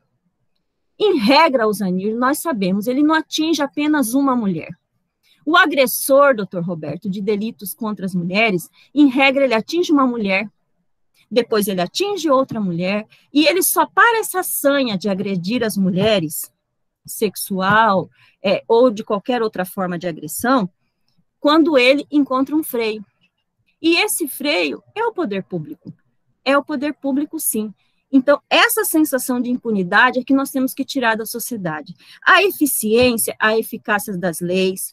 Em regra, Alzanir, nós sabemos, ele não atinge apenas uma mulher. O agressor, doutor Roberto, de delitos contra as mulheres, em regra, ele atinge uma mulher, depois ele atinge outra mulher, e ele só para essa sanha de agredir as mulheres, sexual, ou de qualquer outra forma de agressão, quando ele encontra um freio. E esse freio é o poder público. É o poder público, sim. Então, essa sensação de impunidade é que nós temos que tirar da sociedade. A eficiência, a eficácia das leis,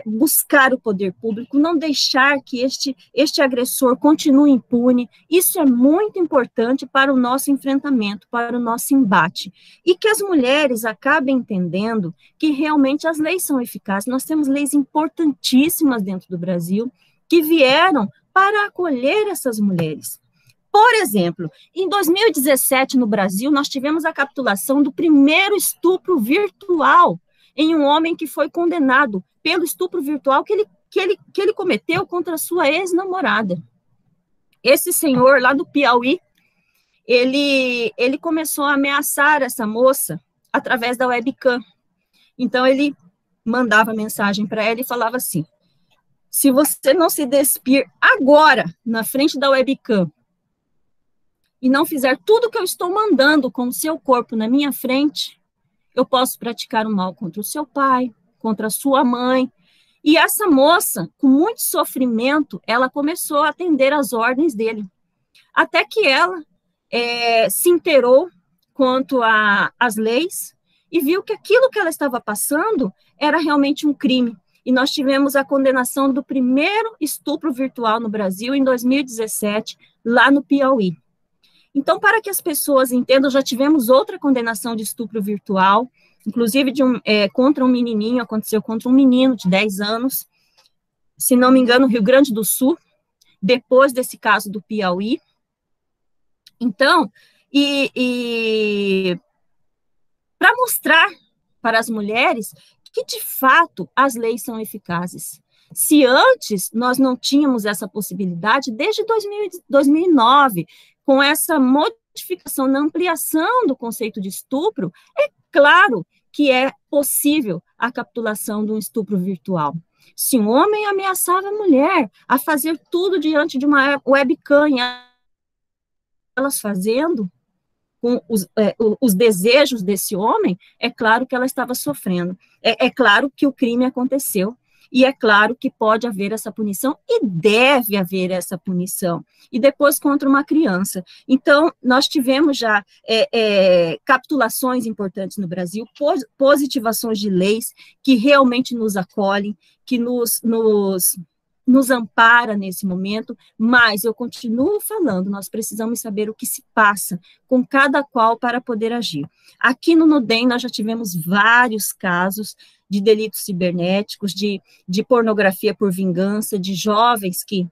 buscar o poder público, não deixar que este agressor continue impune, isso é muito importante para o nosso enfrentamento, para o nosso embate. E que as mulheres acabem entendendo que realmente as leis são eficazes. Nós temos leis importantíssimas dentro do Brasil que vieram para acolher essas mulheres. Por exemplo, em 2017, no Brasil, nós tivemos a capitulação do primeiro estupro virtual em um homem que foi condenado pelo estupro virtual que ele cometeu contra sua ex-namorada. Esse senhor, lá do Piauí, ele começou a ameaçar essa moça através da webcam. Então, ele mandava mensagem para ela e falava assim: Se você não se despir agora, na frente da webcam, e não fizer tudo que eu estou mandando com o seu corpo na minha frente, eu posso praticar o mal contra o seu pai, contra a sua mãe. E essa moça, com muito sofrimento, ela começou a atender às ordens dele. Até que ela se inteirou quanto às leis e viu que aquilo que ela estava passando era realmente um crime. E nós tivemos a condenação do primeiro estupro virtual no Brasil em 2017, lá no Piauí. Então, para que as pessoas entendam, já tivemos outra condenação de estupro virtual, inclusive contra um menininho, aconteceu contra um menino de 10 anos, se não me engano, no Rio Grande do Sul, depois desse caso do Piauí. Então, para mostrar para as mulheres que, de fato, as leis são eficazes. Se antes nós não tínhamos essa possibilidade, desde 2009, com essa modificação na ampliação do conceito de estupro, é claro que é possível a capitulação de um estupro virtual. Se um homem ameaçava a mulher a fazer tudo diante de uma webcam, elas fazendo, com os desejos desse homem, é claro que ela estava sofrendo. É claro que o crime aconteceu. E é claro que pode haver essa punição e deve haver essa punição. E depois contra uma criança. Então, nós tivemos já capitulações importantes no Brasil, positivações de leis que realmente nos acolhem, que nos ampara nesse momento, mas eu continuo falando, nós precisamos saber o que se passa com cada qual para poder agir. Aqui no NUDEM nós já tivemos vários casos de delitos cibernéticos, de pornografia por vingança, de jovens que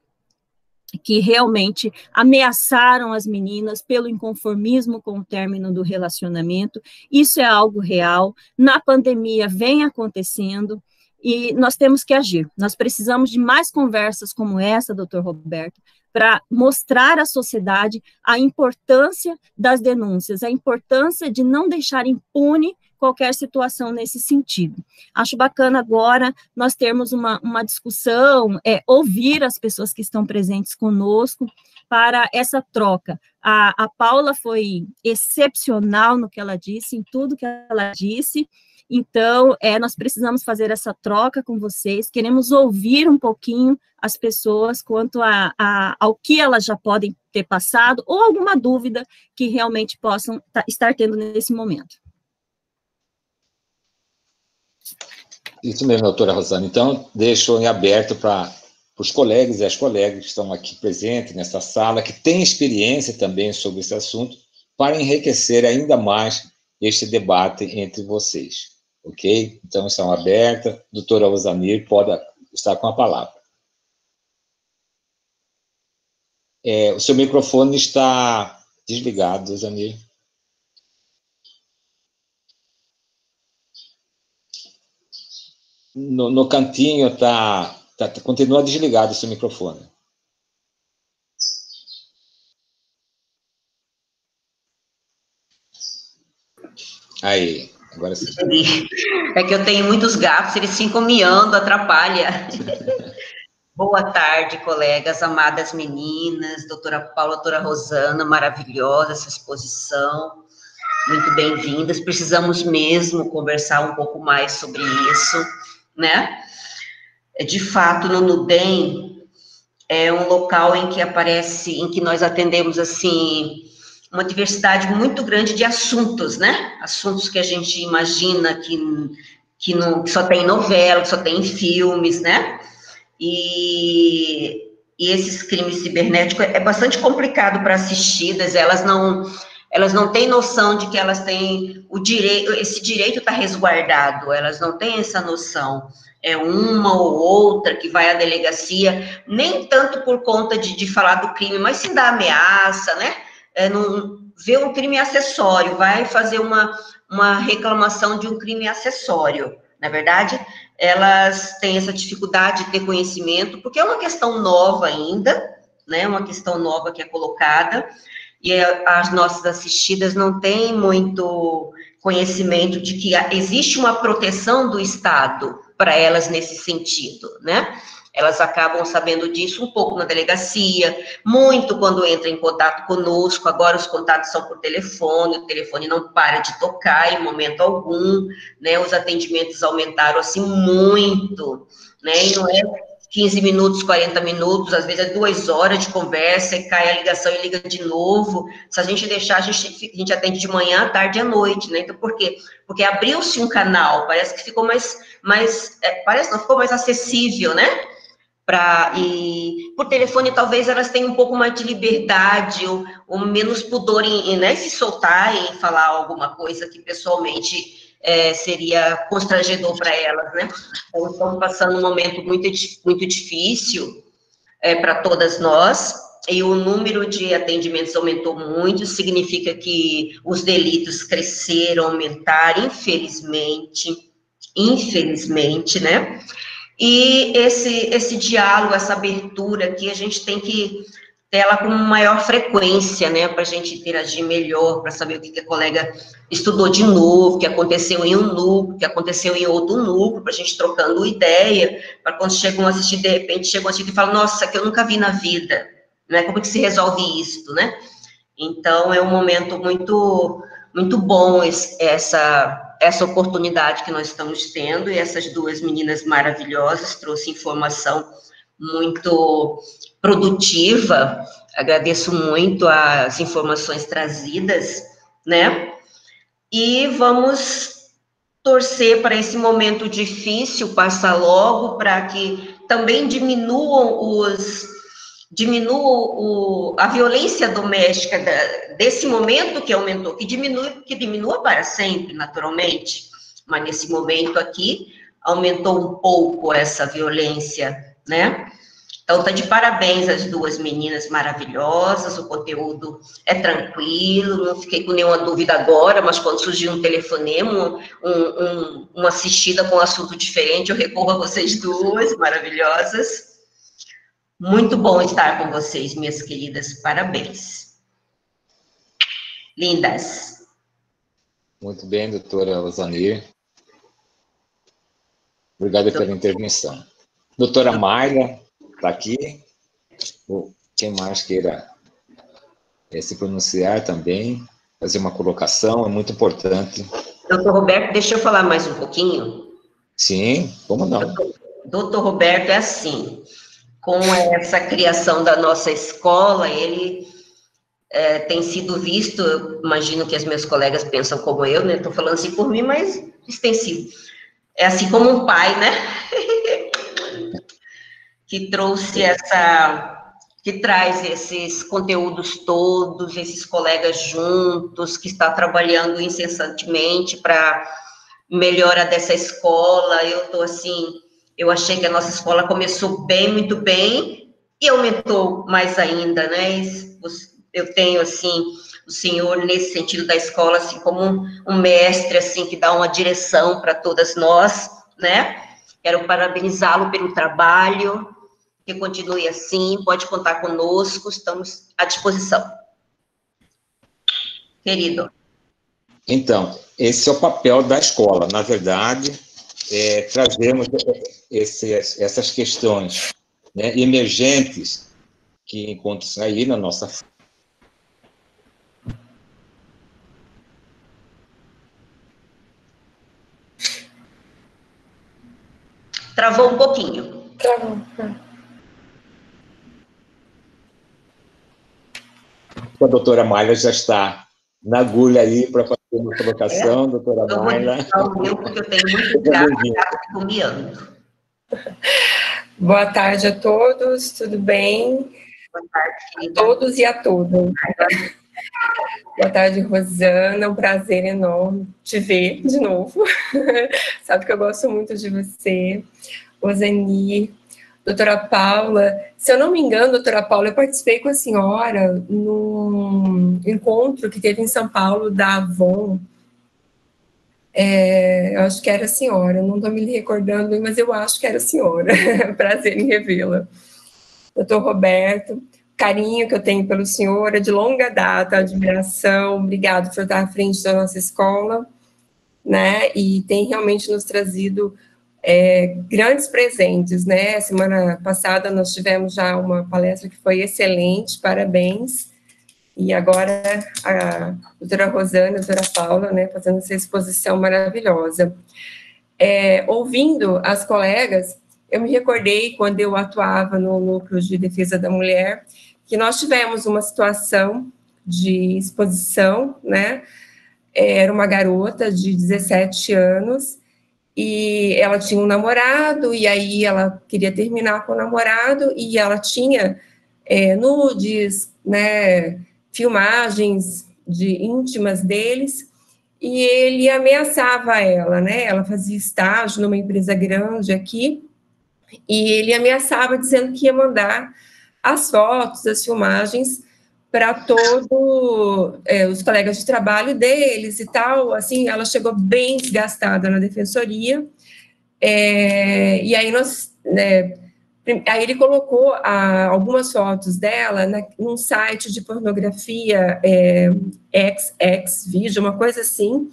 realmente ameaçaram as meninas pelo inconformismo com o término do relacionamento. Isso é algo real, na pandemia vem acontecendo, e nós temos que agir. Nós precisamos de mais conversas como essa, doutor Roberto, para mostrar à sociedade a importância das denúncias, a importância de não deixar impune qualquer situação nesse sentido. Acho bacana agora nós termos uma discussão, ouvir as pessoas que estão presentes conosco para essa troca. A Paula foi excepcional no que ela disse, em tudo que ela disse. Então, nós precisamos fazer essa troca com vocês, queremos ouvir um pouquinho as pessoas quanto ao que elas já podem ter passado, ou alguma dúvida que realmente possam estar tendo nesse momento. Isso mesmo, doutora Rosana. Então, deixo em aberto para os colegas e as colegas que estão aqui presentes nessa sala, que têm experiência também sobre esse assunto, para enriquecer ainda mais este debate entre vocês. Ok? Então, estão abertas. Doutora Osamir pode estar com a palavra. O seu microfone está desligado, Osamir. No cantinho continua desligado o seu microfone. Aí, agora sim. É que eu tenho muitos gatos, eles ficam miando, atrapalha. Boa tarde, colegas, amadas meninas, doutora Paula, doutora Rosana, maravilhosa essa exposição, muito bem-vindas. Precisamos mesmo conversar um pouco mais sobre isso, né? De fato, no NUDEM é um local em que nós atendemos, assim, uma diversidade muito grande de assuntos, né? Assuntos que a gente imagina que só tem novela, que só tem filmes, né? E esses crimes cibernéticos é bastante complicado para assistidas, elas não têm noção de que elas têm esse direito está resguardado, elas não têm essa noção. É uma ou outra que vai à delegacia, nem tanto por conta de falar do crime, mas sim da ameaça, né? Vê um crime acessório, vai fazer uma reclamação de um crime acessório. Na verdade, elas têm essa dificuldade de ter conhecimento, porque é uma questão nova ainda, né? Uma questão nova que é colocada, e as nossas assistidas não têm muito conhecimento de que existe uma proteção do Estado para elas nesse sentido, né? elas acabam sabendo disso um pouco na delegacia, muito quando entra em contato conosco. Agora os contatos são por telefone, o telefone não para de tocar em momento algum, né? Os atendimentos aumentaram, assim, muito, né? E não é 15 minutos, 40 minutos, às vezes é 2 horas de conversa, e cai a ligação e liga de novo. Se a gente deixar, a gente atende de manhã, à tarde e à noite, né? Então, por quê? Porque abriu-se um canal, parece que ficou parece não, ficou mais acessível, né? E por telefone, talvez elas tenham um pouco mais de liberdade, ou menos pudor em, né, se soltar e falar alguma coisa que pessoalmente seria constrangedor para elas, né? Então, estamos passando um momento muito difícil para todas nós, e o número de atendimentos aumentou muito, significa que os delitos cresceram, aumentaram, infelizmente, né? E esse diálogo, essa abertura aqui, a gente tem que ter ela com maior frequência, né, para a gente interagir melhor, para saber o que a colega estudou de novo, o que aconteceu em um núcleo, o que aconteceu em outro núcleo, para a gente trocando ideia, para quando chegam a assistir, de repente, chegam a assistir e falam, nossa, que eu nunca vi na vida, né, como que se resolve isso, né? Então, é um momento muito, muito bom essa oportunidade que nós estamos tendo, e essas duas meninas maravilhosas trouxeram informação muito produtiva. Agradeço muito as informações trazidas, né? E vamos torcer para esse momento difícil passar logo, para que também diminua a violência doméstica desse momento que aumentou, que diminua para sempre, naturalmente, mas nesse momento aqui aumentou um pouco essa violência, né? Então, tá de parabéns as duas meninas maravilhosas, o conteúdo é tranquilo, não fiquei com nenhuma dúvida agora, mas quando surgir um telefonema, uma assistida com um assunto diferente, eu recorro a vocês duas, maravilhosas. Muito bom estar com vocês, minhas queridas, parabéns. Lindas. Muito bem, doutora Osanir. Obrigado pela intervenção. Doutora Mayla, está aqui. Quem mais queira se pronunciar também, fazer uma colocação, é muito importante. Doutor Roberto, deixa eu falar mais um pouquinho. Sim, como não? Doutor Roberto é assim, com essa criação da nossa escola, ele tem sido visto, eu imagino que as minhas colegas pensam como eu, né? Estou falando assim por mim, mas extensivo. É assim como um pai, né? Que que traz esses conteúdos todos, esses colegas juntos, que está trabalhando incessantemente para melhora dessa escola. Eu estou assim, eu achei que a nossa escola começou bem, muito bem, e aumentou mais ainda, né? Eu tenho, assim, o senhor, nesse sentido da escola, assim, como um mestre, assim, que dá uma direção para todas nós, né? Quero parabenizá-lo pelo trabalho, que continue assim, pode contar conosco, estamos à disposição. Querido. Então, esse é o papel da escola, na verdade, trazermos essas questões, né, emergentes que encontram-se aí na nossa... Travou um pouquinho. Travou. A doutora Mayla já está na agulha aí para fazer uma colocação, doutora Mayla. Porque eu tenho muito gato comiando. Boa tarde a todos, tudo bem? Boa tarde, querida. A todos e a todas. Boa tarde, Rosana, um prazer enorme te ver de novo. Sabe que eu gosto muito de você. Osanir, doutora Paula. Se eu não me engano, doutora Paula, eu participei com a senhora num encontro que teve em São Paulo da Avon. Eu acho que era a senhora, não estou me recordando, mas eu acho que era a senhora. Prazer em revê-la. Doutor Roberto, carinho que eu tenho pelo senhor é de longa data, admiração, obrigado por estar à frente da nossa escola, né? E tem realmente nos trazido grandes presentes, né? Semana passada nós tivemos já uma palestra que foi excelente, parabéns. E agora a doutora Rosana, a doutora Paula, né, fazendo essa exposição maravilhosa. Ouvindo as colegas, eu me recordei quando eu atuava no Núcleo de Defesa da Mulher, que nós tivemos uma situação de exposição, né? Era uma garota de 17 anos, e ela tinha um namorado, e aí ela queria terminar com o namorado, e ela tinha nudes, né, filmagens íntimas deles, e ele ameaçava ela, né, ela fazia estágio numa empresa grande aqui, e ele ameaçava dizendo que ia mandar as fotos, as filmagens para todos os colegas de trabalho deles e tal, assim, ela chegou bem desgastada na defensoria, e aí aí ele colocou algumas fotos dela num site de pornografia, Xvideo, uma coisa assim,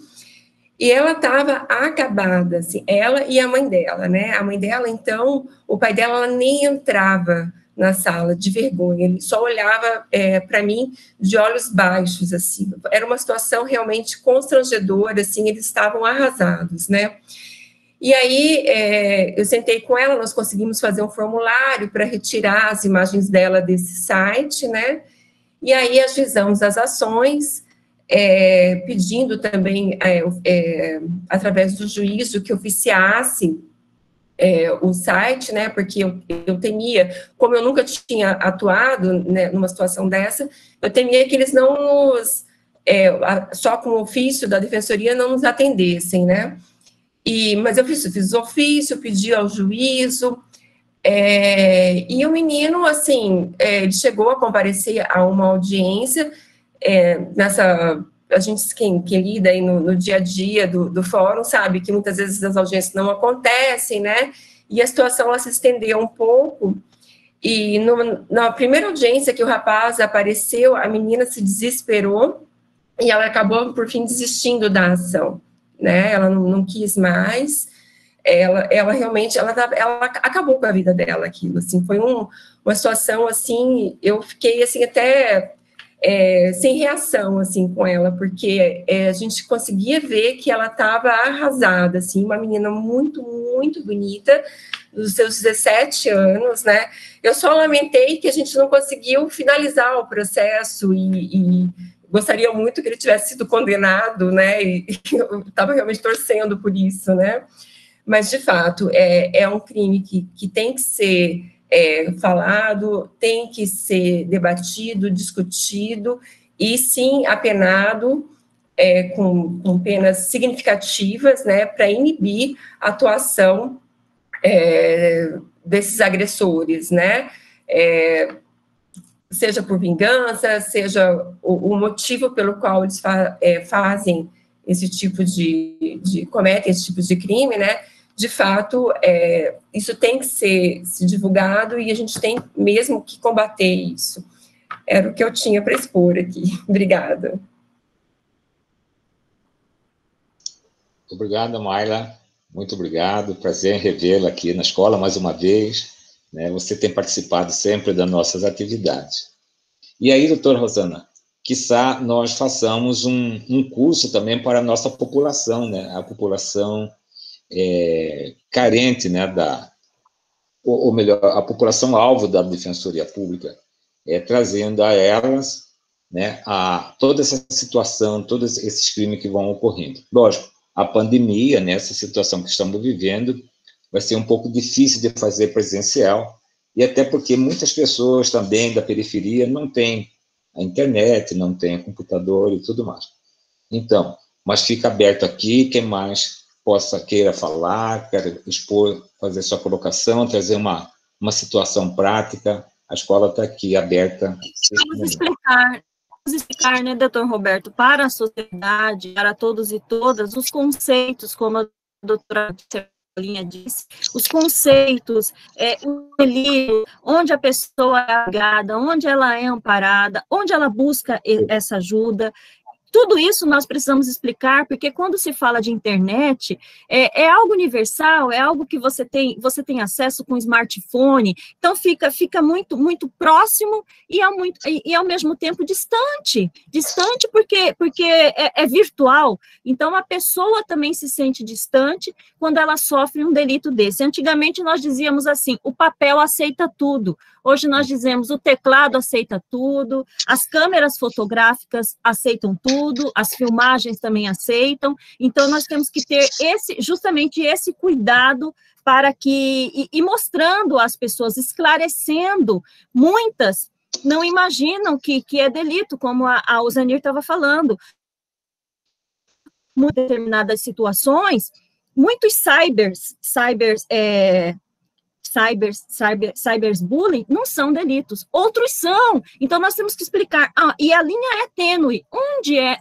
e ela estava acabada, assim, ela e a mãe dela, né, a mãe dela, então, o pai dela nem entrava na sala, de vergonha, ele só olhava para mim de olhos baixos, assim, era uma situação realmente constrangedora, assim, eles estavam arrasados, né, e aí eu sentei com ela, nós conseguimos fazer um formulário para retirar as imagens dela desse site, né, e aí ajuizamos as ações, pedindo também, através do juízo, que oficiasse o site, né, porque eu temia, como eu nunca tinha atuado, né, numa situação dessa, eu temia que eles não nos, só com o ofício da defensoria, não nos atendessem, né, mas eu fiz ofício, pedi ao juízo, e o menino, assim, ele chegou a comparecer a uma audiência, a gente, quem lida aí no dia a dia do fórum, sabe que muitas vezes as audiências não acontecem, né, e a situação ela se estendeu um pouco, e na primeira audiência que o rapaz apareceu, a menina se desesperou, e ela acabou, por fim, desistindo da ação, né, ela não quis mais, ela realmente, ela acabou com a vida dela, aquilo, assim, foi uma situação, assim, eu fiquei, assim, até sem reação, assim, com ela, porque a gente conseguia ver que ela estava arrasada, assim, uma menina muito, muito bonita, dos seus 17 anos, né, eu só lamentei que a gente não conseguiu finalizar o processo e gostaria muito que ele tivesse sido condenado, né, e eu estava realmente torcendo por isso, né, mas, de fato, é um crime que tem que ser falado, tem que ser debatido, discutido, e sim apenado com penas significativas, né, para inibir a atuação desses agressores, né, seja por vingança, seja o motivo pelo qual eles fazem esse tipo cometem esse tipo de crime, né, de fato, isso tem que ser divulgado e a gente tem mesmo que combater isso. Era o que eu tinha para expor aqui. Obrigada. Obrigado, Mayla. Muito obrigado. Prazer em revê-la aqui na escola mais uma vez. Né? Você tem participado sempre das nossas atividades. E aí, doutora Rosana, quiçá nós façamos um curso também para a nossa população, né? A população carente, né, ou melhor, a população alvo da Defensoria Pública, trazendo a elas, né, toda essa situação, todos esses crimes que vão ocorrendo. Lógico, a pandemia, nessa situação que estamos vivendo, vai ser um pouco difícil de fazer presencial, e até porque muitas pessoas também da periferia não têm a internet, não têm computador e tudo mais. Então, mas fica aberto aqui, quem mais queira falar, queira expor, fazer sua colocação, trazer uma situação prática, a escola está aqui aberta. Vamos explicar, né, doutor Roberto, para a sociedade, para todos e todas, os conceitos, como a doutora Linha disse, os conceitos, o delírio, onde a pessoa é agregada, onde ela é amparada, onde ela busca essa ajuda. Tudo isso nós precisamos explicar, porque quando se fala de internet, é algo universal, é algo que você tem acesso com smartphone, então fica muito, muito próximo e ao mesmo tempo distante porque é virtual, então a pessoa também se sente distante quando ela sofre um delito desse. Antigamente nós dizíamos assim, o papel aceita tudo, hoje nós dizemos o teclado aceita tudo, as câmeras fotográficas aceitam tudo, as filmagens também aceitam, então nós temos que ter justamente esse cuidado para que, e mostrando às pessoas, esclarecendo, muitas não imaginam que é delito, como a Usanir estava falando, em determinadas situações, muitos cyberbullying não são delitos, outros são, então nós temos que explicar, e a linha é tênue,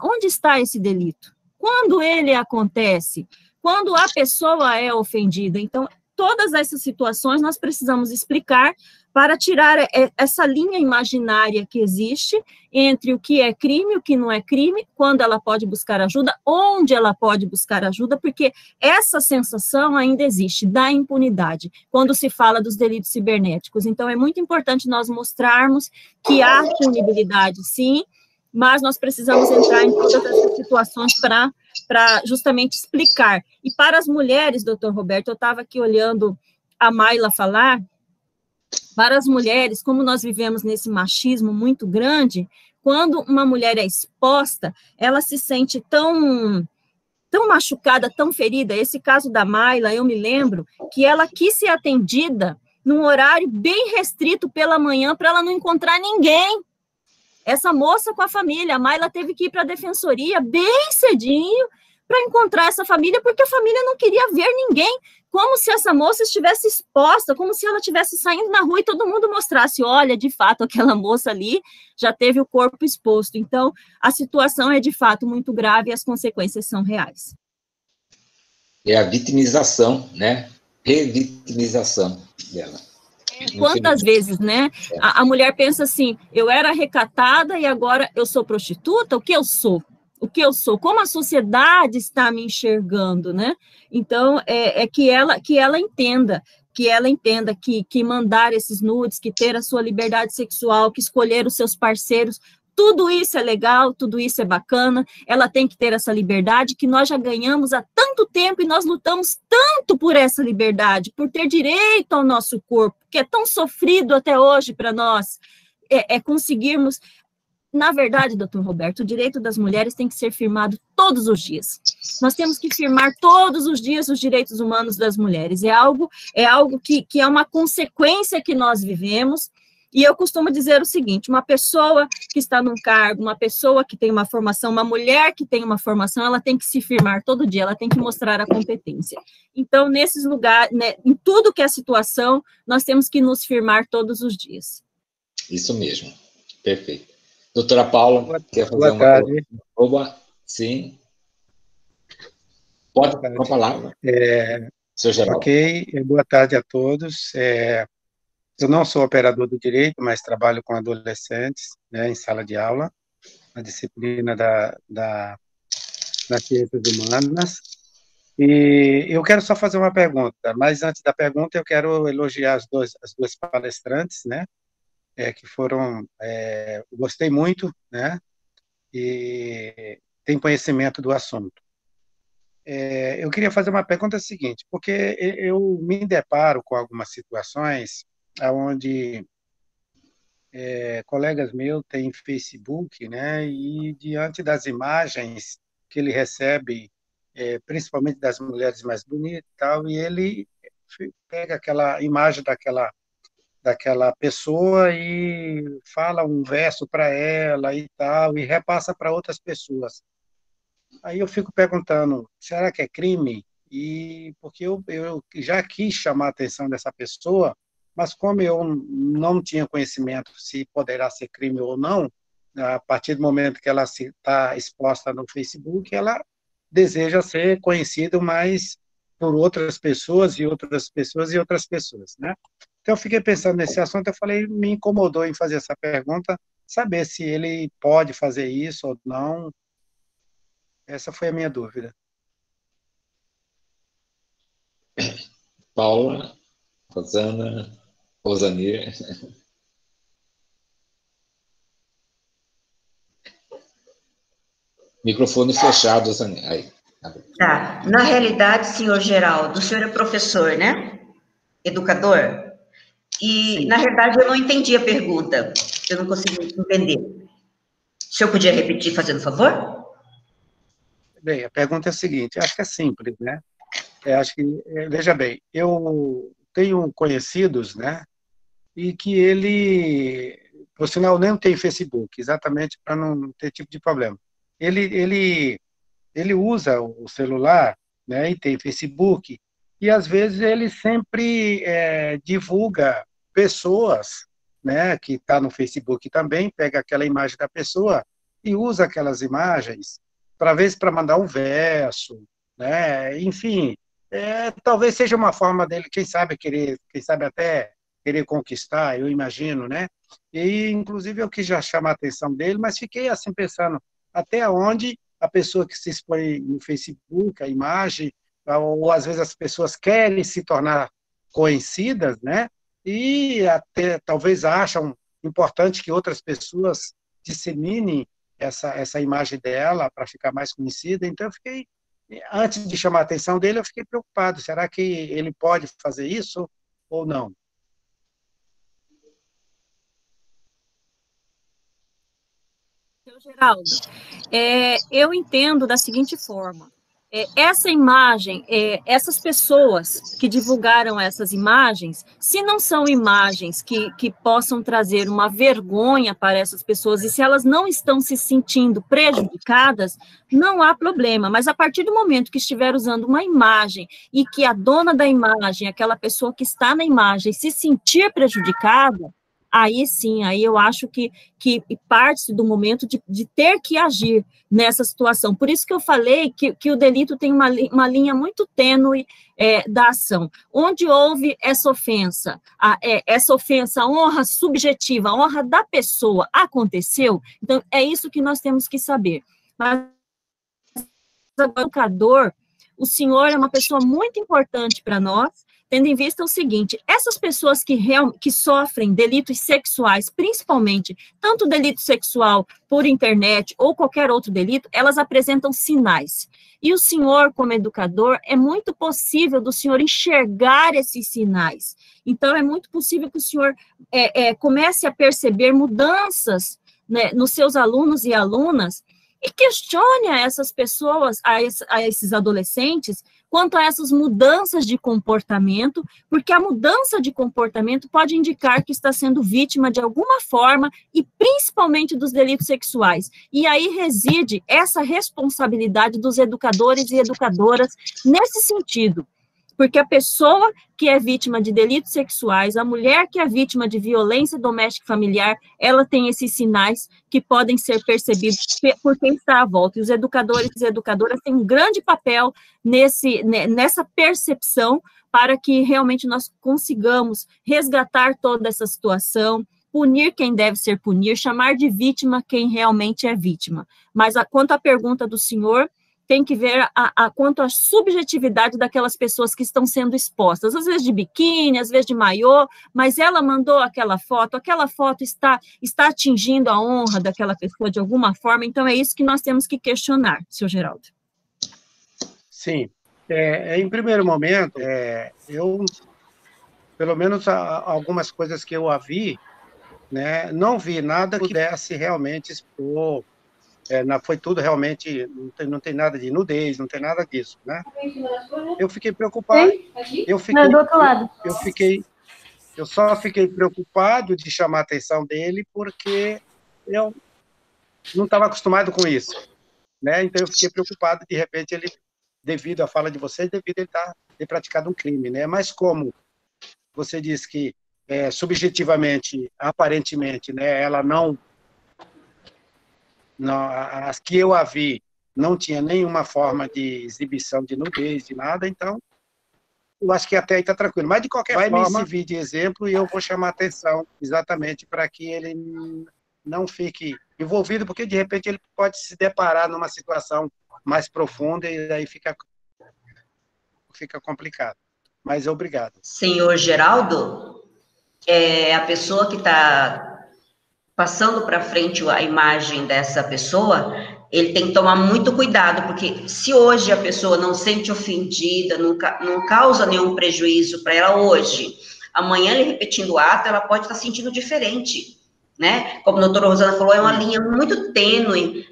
onde está esse delito? Quando ele acontece? Quando a pessoa é ofendida? Então, todas essas situações nós precisamos explicar para tirar essa linha imaginária que existe entre o que é crime e o que não é crime, quando ela pode buscar ajuda, onde ela pode buscar ajuda, porque essa sensação ainda existe, da impunidade, quando se fala dos delitos cibernéticos. Então, é muito importante nós mostrarmos que há punibilidade, sim, mas nós precisamos entrar em todas essas situações para justamente explicar. E para as mulheres, doutor Roberto, eu estava aqui olhando a Mayla falar, para as mulheres, como nós vivemos nesse machismo muito grande, quando uma mulher é exposta, ela se sente tão machucada, tão ferida. Esse caso da Mayla, eu me lembro que ela quis ser atendida num horário bem restrito pela manhã, para ela não encontrar ninguém. Essa moça com a família, a Mayla teve que ir para a defensoria bem cedinho para encontrar essa família, porque a família não queria ver ninguém, como se essa moça estivesse exposta, como se ela estivesse saindo na rua e todo mundo mostrasse, olha, de fato, aquela moça ali já teve o corpo exposto. Então, a situação é, de fato, muito grave e as consequências são reais. É a vitimização, né? Revitimização dela. Quantas vezes, né? A mulher pensa assim, eu era recatada e agora eu sou prostituta? O que eu sou? O que eu sou? Como a sociedade está me enxergando, né? Então, que ela entenda que mandar esses nudes, que ter a sua liberdade sexual, que escolher os seus parceiros, tudo isso é legal, tudo isso é bacana, ela tem que ter essa liberdade que nós já ganhamos há tanto tempo e nós lutamos tanto por essa liberdade, por ter direito ao nosso corpo, que é tão sofrido até hoje para nós, conseguirmos. Na verdade, doutor Roberto, o direito das mulheres tem que ser firmado todos os dias. Nós temos que firmar todos os dias os direitos humanos das mulheres. É algo que é uma consequência que nós vivemos. E eu costumo dizer o seguinte, uma pessoa que está num cargo, uma pessoa que tem uma formação, uma mulher que tem uma formação, ela tem que se firmar todo dia, ela tem que mostrar a competência. Então, nesses lugares, né, em tudo que é situação, nós temos que nos firmar todos os dias. Isso mesmo, perfeito. Doutora Paula, quer fazer boa uma tarde. Oba, sim. Pode falar. Seu Geraldo. Ok, boa tarde a todos. Eu não sou operador do direito, mas trabalho com adolescentes, né, em sala de aula, na disciplina das ciências humanas. E eu quero só fazer uma pergunta, mas antes da pergunta eu quero elogiar as duas palestrantes, né, que foram, gostei muito, né, e tem conhecimento do assunto. Eu queria fazer uma pergunta seguinte, porque eu me deparo com algumas situações onde colegas meus têm Facebook, né, e diante das imagens que ele recebe, principalmente das mulheres mais bonitas e tal, e ele pega aquela imagem daquela pessoa e fala um verso para ela e tal, e repassa para outras pessoas. Aí eu fico perguntando, será que é crime? E porque eu já quis chamar a atenção dessa pessoa, mas como eu não tinha conhecimento se poderá ser crime ou não, a partir do momento que ela está exposta no Facebook, ela deseja ser conhecida mais por outras pessoas e outras pessoas e outras pessoas, né? Então eu fiquei pensando nesse assunto, eu falei, me incomodou em fazer essa pergunta, saber se ele pode fazer isso ou não, Essa foi a minha dúvida. Paula, Rosana, Rosanir. Microfone fechado, Rosanir. Aí. Tá. Na realidade, senhor Geraldo, o senhor é professor, né? Educador? E, na realidade, eu não entendi a pergunta. Eu não consegui entender. O senhor podia repetir, fazendo favor? Bem, a pergunta é a seguinte, acho que é simples, né? Acho que, veja bem, eu tenho conhecidos, né? E que ele, por sinal, nem tem Facebook, exatamente para não ter tipo de problema. Ele usa o celular, né? E tem Facebook, e às vezes ele sempre divulga pessoas, né? Que está no Facebook também, pega aquela imagem da pessoa e usa aquelas imagens para ver para mandar um verso, né? Enfim, talvez seja uma forma dele, quem sabe até querer conquistar, eu imagino, né? E inclusive eu quis já chamar a atenção dele, mas fiquei assim pensando até onde a pessoa que se expõe no Facebook, a imagem, ou às vezes as pessoas querem se tornar conhecidas, né? E até talvez acham importante que outras pessoas disseminem essa imagem dela para ficar mais conhecida. Então, eu fiquei, antes de chamar a atenção dele, eu fiquei preocupado. Será que ele pode fazer isso ou não? Geraldo, eu entendo da seguinte forma. Essa imagem, essas pessoas que divulgaram essas imagens, se não são imagens que possam trazer uma vergonha para essas pessoas, e se elas não estão se sentindo prejudicadas, não há problema. Mas a partir do momento que estiver usando uma imagem e que a dona da imagem, aquela pessoa que está na imagem, se sentir prejudicada, aí sim, aí eu acho que parte do momento de ter que agir nessa situação. Por isso que eu falei que o delito tem uma linha muito tênue da ação. Onde houve essa ofensa, a honra subjetiva, a honra da pessoa aconteceu, então é isso que nós temos que saber. Mas o educador, o senhor é uma pessoa muito importante para nós, tendo em vista o seguinte, essas pessoas que sofrem delitos sexuais, principalmente, tanto delito sexual por internet ou qualquer outro delito, elas apresentam sinais. E o senhor, como educador, é muito possível do senhor enxergar esses sinais. Então, é muito possível que o senhor comece a perceber mudanças, né, nos seus alunos e alunas, e questione a essas pessoas, a esses adolescentes, quanto a essas mudanças de comportamento, porque a mudança de comportamento pode indicar que está sendo vítima de alguma forma, e principalmente dos delitos sexuais. E aí reside essa responsabilidade dos educadores e educadoras nesse sentido. Porque a pessoa que é vítima de delitos sexuais, a mulher que é vítima de violência doméstica e familiar, ela tem esses sinais que podem ser percebidos por quem está à volta. E os educadores e educadoras têm um grande papel nessa percepção para que realmente nós consigamos resgatar toda essa situação, punir quem deve ser punido, chamar de vítima quem realmente é vítima. Mas quanto à pergunta do senhor, tem que ver quanto à subjetividade daquelas pessoas que estão sendo expostas, às vezes de biquíni, às vezes de maiô, mas ela mandou aquela foto está atingindo a honra daquela pessoa de alguma forma, então é isso que nós temos que questionar, senhor Geraldo. Sim. Em primeiro momento, eu, pelo menos algumas coisas que eu vi, né, não vi nada que pudesse realmente expor. Foi tudo realmente, não tem nada de nudez, não tem nada disso, né? Eu fiquei preocupado. Não, do outro lado. Eu só fiquei preocupado de chamar a atenção dele porque eu não estava acostumado com isso, né? Então eu fiquei preocupado, de repente, devido à fala de vocês, devido a ele ter praticado um crime, né? Mas como você disse que subjetivamente, aparentemente, né, ela não, as que eu a vi, não tinha nenhuma forma de exibição de nudez, de nada, então eu acho que até aí está tranquilo. Mas, de qualquer forma, vai me servir de exemplo e eu vou chamar a atenção exatamente para que ele não fique envolvido, porque, de repente, ele pode se deparar numa situação mais profunda e daí fica complicado. Mas obrigado. Senhor Geraldo, a pessoa que está passando para frente a imagem dessa pessoa, ele tem que tomar muito cuidado, porque se hoje a pessoa não se sente ofendida, não causa nenhum prejuízo para ela hoje, amanhã, ele repetindo o ato, ela pode estar sentindo diferente, né? Como a doutora Rosana falou, é uma linha muito tênue,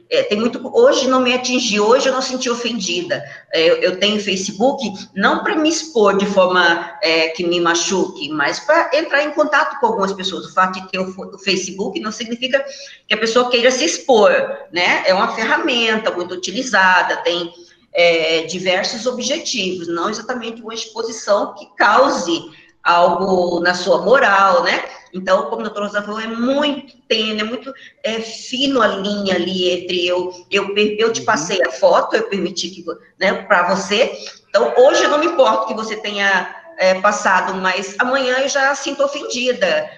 hoje não me atingiu, hoje eu não senti ofendida. Eu tenho Facebook, não para me expor de forma que me machuque, mas para entrar em contato com algumas pessoas. O fato de ter o Facebook não significa que a pessoa queira se expor, né? É uma ferramenta muito utilizada, tem diversos objetivos, não exatamente uma exposição que cause algo na sua moral, né? Então, como a doutora Rosana falou, é muito tênue, é muito fino a linha ali entre eu te passei a foto, eu permiti que, né, para você. Então, hoje eu não me importo que você tenha passado, mas amanhã eu já sinto ofendida.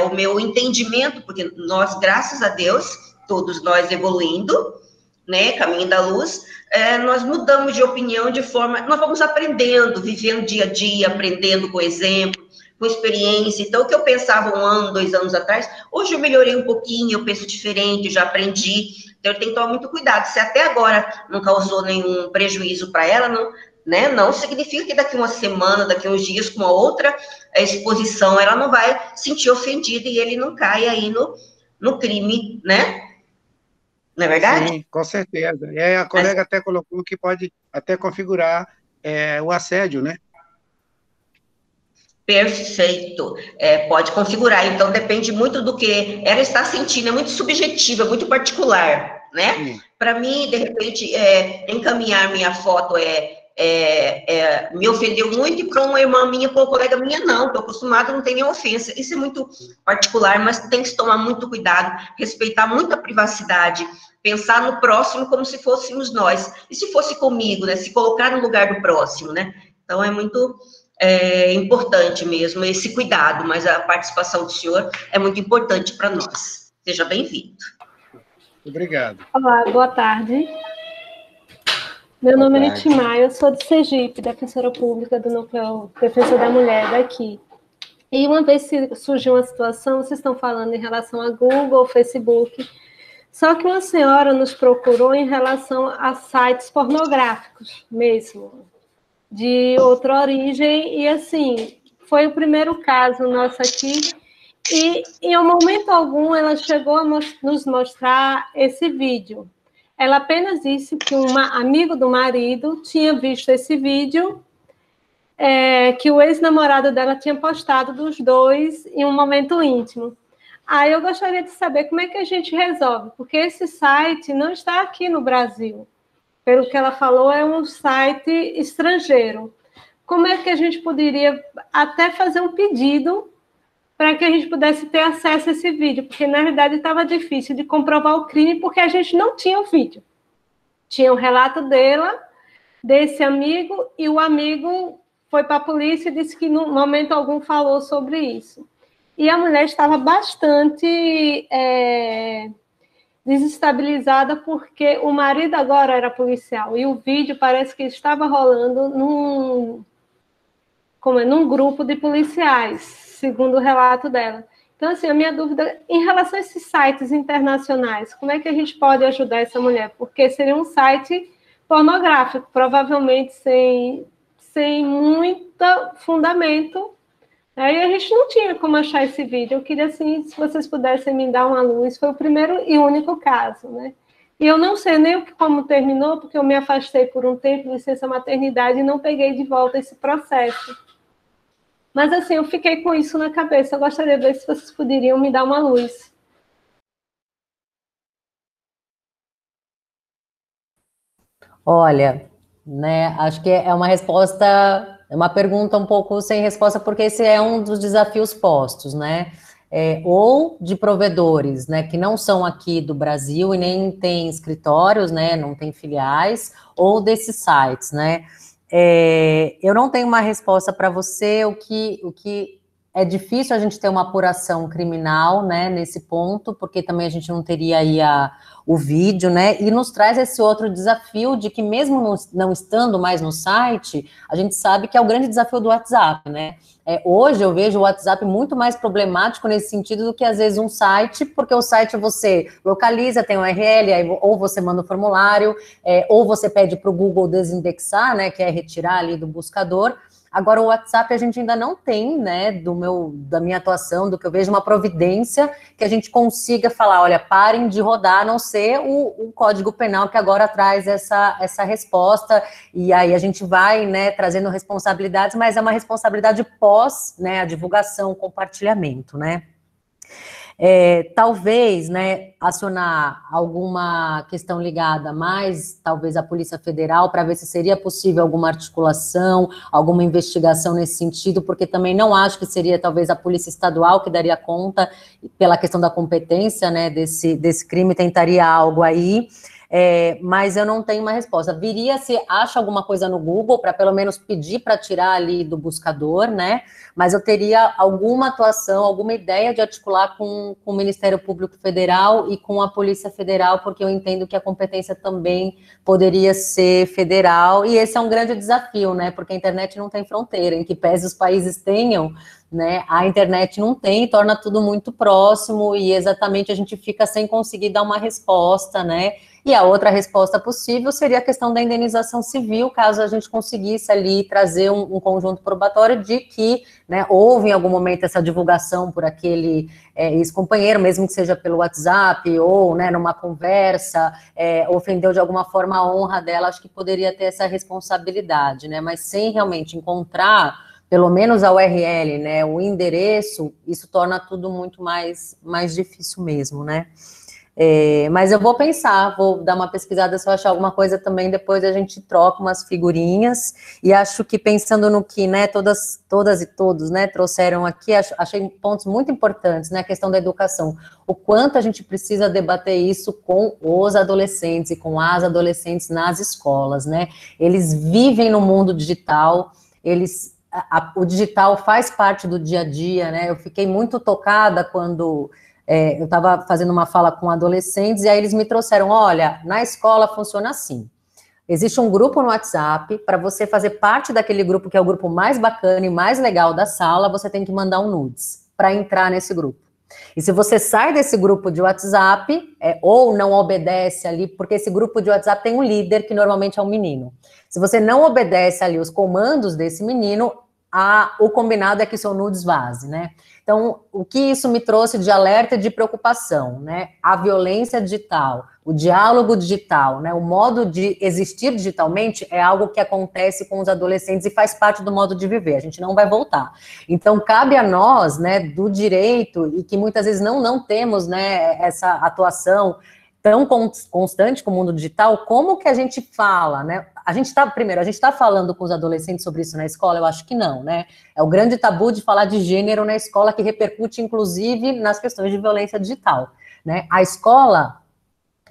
O meu entendimento, porque nós, graças a Deus, todos nós evoluindo, né, caminho da luz, nós mudamos de opinião de forma, nós vamos aprendendo, vivendo dia a dia, aprendendo com exemplo, com experiência. Então, o que eu pensava 1 ano, 2 anos atrás, hoje eu melhorei um pouquinho, eu penso diferente, já aprendi. Então, eu tenho que tomar muito cuidado. Se até agora não causou nenhum prejuízo para ela, não, né, não significa que daqui uma semana, daqui uns dias, com uma outra exposição, ela não vai sentir ofendida e ele não cai aí no crime, né? Não é verdade? Sim, com certeza. A colega até colocou que pode até configurar o assédio, né? Perfeito. Pode configurar. Então, depende muito do que ela está sentindo. É muito subjetivo, é muito particular, né? Para mim, de repente, encaminhar minha foto me ofendeu muito, e para uma irmã minha, para uma colega minha, não. Estou acostumada, não tem nenhuma ofensa. Isso é muito particular, mas tem que se tomar muito cuidado, respeitar muito a privacidade, pensar no próximo como se fôssemos nós. E se fosse comigo, né? Se colocar no lugar do próximo, né? Então, é muito importante mesmo esse cuidado, mas a participação do senhor é muito importante para nós. Seja bem-vindo. Obrigado. Olá, boa tarde. Meu nome é Nitimar, eu sou de Sergipe, defensora pública do Núcleo Defesa da Mulher daqui. E uma vez surgiu uma situação, vocês estão falando em relação a Google, Facebook, só que uma senhora nos procurou em relação a sites pornográficos mesmo, de outra origem, e assim, foi o primeiro caso nosso aqui, e em um momento algum ela chegou a nos mostrar esse vídeo. Ela apenas disse que um amigo do marido tinha visto esse vídeo, que o ex-namorado dela tinha postado dos dois em um momento íntimo. Aí eu gostaria de saber como é que a gente resolve, porque esse site não está aqui no Brasil. Pelo que ela falou, é um site estrangeiro. Como é que a gente poderia até fazer um pedido para que a gente pudesse ter acesso a esse vídeo? Porque, na realidade, estava difícil de comprovar o crime, porque a gente não tinha o vídeo. Tinha o relato dela, desse amigo, e o amigo foi para a polícia e disse que, em momento algum, falou sobre isso. E a mulher estava bastante desestabilizada, porque o marido agora era policial, e o vídeo parece que estava rolando num grupo de policiais, segundo o relato dela. Então, assim, a minha dúvida, em relação a esses sites internacionais, como é que a gente pode ajudar essa mulher? Porque seria um site pornográfico, provavelmente sem muito fundamento. Aí a gente não tinha como achar esse vídeo. Eu queria, assim, se vocês pudessem me dar uma luz. Foi o primeiro e único caso, né? E eu não sei nem como terminou, porque eu me afastei por um tempo, licença maternidade, e não peguei de volta esse processo. Mas, assim, eu fiquei com isso na cabeça. Eu gostaria de ver se vocês poderiam me dar uma luz. Olha, né, acho que é uma resposta, é uma pergunta um pouco sem resposta, porque esse é um dos desafios postos, né? Ou de provedores, né, que não são aqui do Brasil e nem tem escritórios, né, não tem filiais, ou desses sites, né? Eu não tenho uma resposta para você, o que é difícil a gente ter uma apuração criminal, né, nesse ponto, porque também a gente não teria aí o vídeo, né, e nos traz esse outro desafio de que mesmo não estando mais no site, a gente sabe que é o grande desafio do WhatsApp, né. Hoje eu vejo o WhatsApp muito mais problemático nesse sentido do que às vezes um site, porque o site você localiza, tem um URL, aí, ou você manda o formulário, ou você pede para o Google desindexar, né, que é retirar ali do buscador. Agora, o WhatsApp a gente ainda não tem, né, da minha atuação, do que eu vejo, uma providência que a gente consiga falar, olha, parem de rodar, a não ser o Código Penal que agora traz essa resposta, e aí a gente vai, né, trazendo responsabilidades, mas é uma responsabilidade pós, né, a divulgação, o compartilhamento, né. Talvez, né, acionar alguma questão ligada mais, talvez, à Polícia Federal, para ver se seria possível alguma articulação, alguma investigação nesse sentido, porque também não acho que seria, talvez, a Polícia Estadual que daria conta, pela questão da competência, né, desse crime, tentaria algo aí, mas eu não tenho uma resposta. Viria se acha alguma coisa no Google, para pelo menos pedir para tirar ali do buscador, né, mas eu teria alguma atuação, alguma ideia de articular com o Ministério Público Federal e com a Polícia Federal, porque eu entendo que a competência também poderia ser federal, e esse é um grande desafio, né, porque a internet não tem fronteira, em que pese os países tenham, né, a internet não tem, torna tudo muito próximo, e exatamente a gente fica sem conseguir dar uma resposta, né, e a outra resposta possível seria a questão da indenização civil, caso a gente conseguisse ali trazer um conjunto probatório de que, né, houve em algum momento essa divulgação por aquele ex-companheiro, mesmo que seja pelo WhatsApp ou, né, numa conversa, ofendeu de alguma forma a honra dela, acho que poderia ter essa responsabilidade, né, mas sem realmente encontrar pelo menos a URL, né, o endereço, isso torna tudo muito mais difícil mesmo, né. Mas eu vou pensar, vou dar uma pesquisada se eu achar alguma coisa também, depois a gente troca umas figurinhas, e acho que pensando no que, né, todas e todos, né, trouxeram aqui, achei pontos muito importantes, né, a questão da educação, o quanto a gente precisa debater isso com os adolescentes e com as adolescentes nas escolas, né, eles vivem no mundo digital, o digital faz parte do dia a dia, né, eu fiquei muito tocada quando eu estava fazendo uma fala com adolescentes, e aí eles me trouxeram, olha, na escola funciona assim, existe um grupo no WhatsApp, para você fazer parte daquele grupo, que é o grupo mais bacana e mais legal da sala, você tem que mandar um nudes, para entrar nesse grupo. E se você sai desse grupo de WhatsApp, ou não obedece ali, porque esse grupo de WhatsApp tem um líder, que normalmente é um menino, se você não obedece ali os comandos desse menino, o combinado é que seu nudes vaze, né? Então, o que isso me trouxe de alerta e de preocupação, né? A violência digital, o diálogo digital, né? O modo de existir digitalmente é algo que acontece com os adolescentes e faz parte do modo de viver, a gente não vai voltar. Então, cabe a nós, né, do direito, e que muitas vezes não temos, né, essa atuação tão constante com o mundo digital, como que a gente fala, né? A gente está falando com os adolescentes sobre isso na escola? Eu acho que não, né? É o grande tabu de falar de gênero na escola, que repercute, inclusive, nas questões de violência digital, né? A escola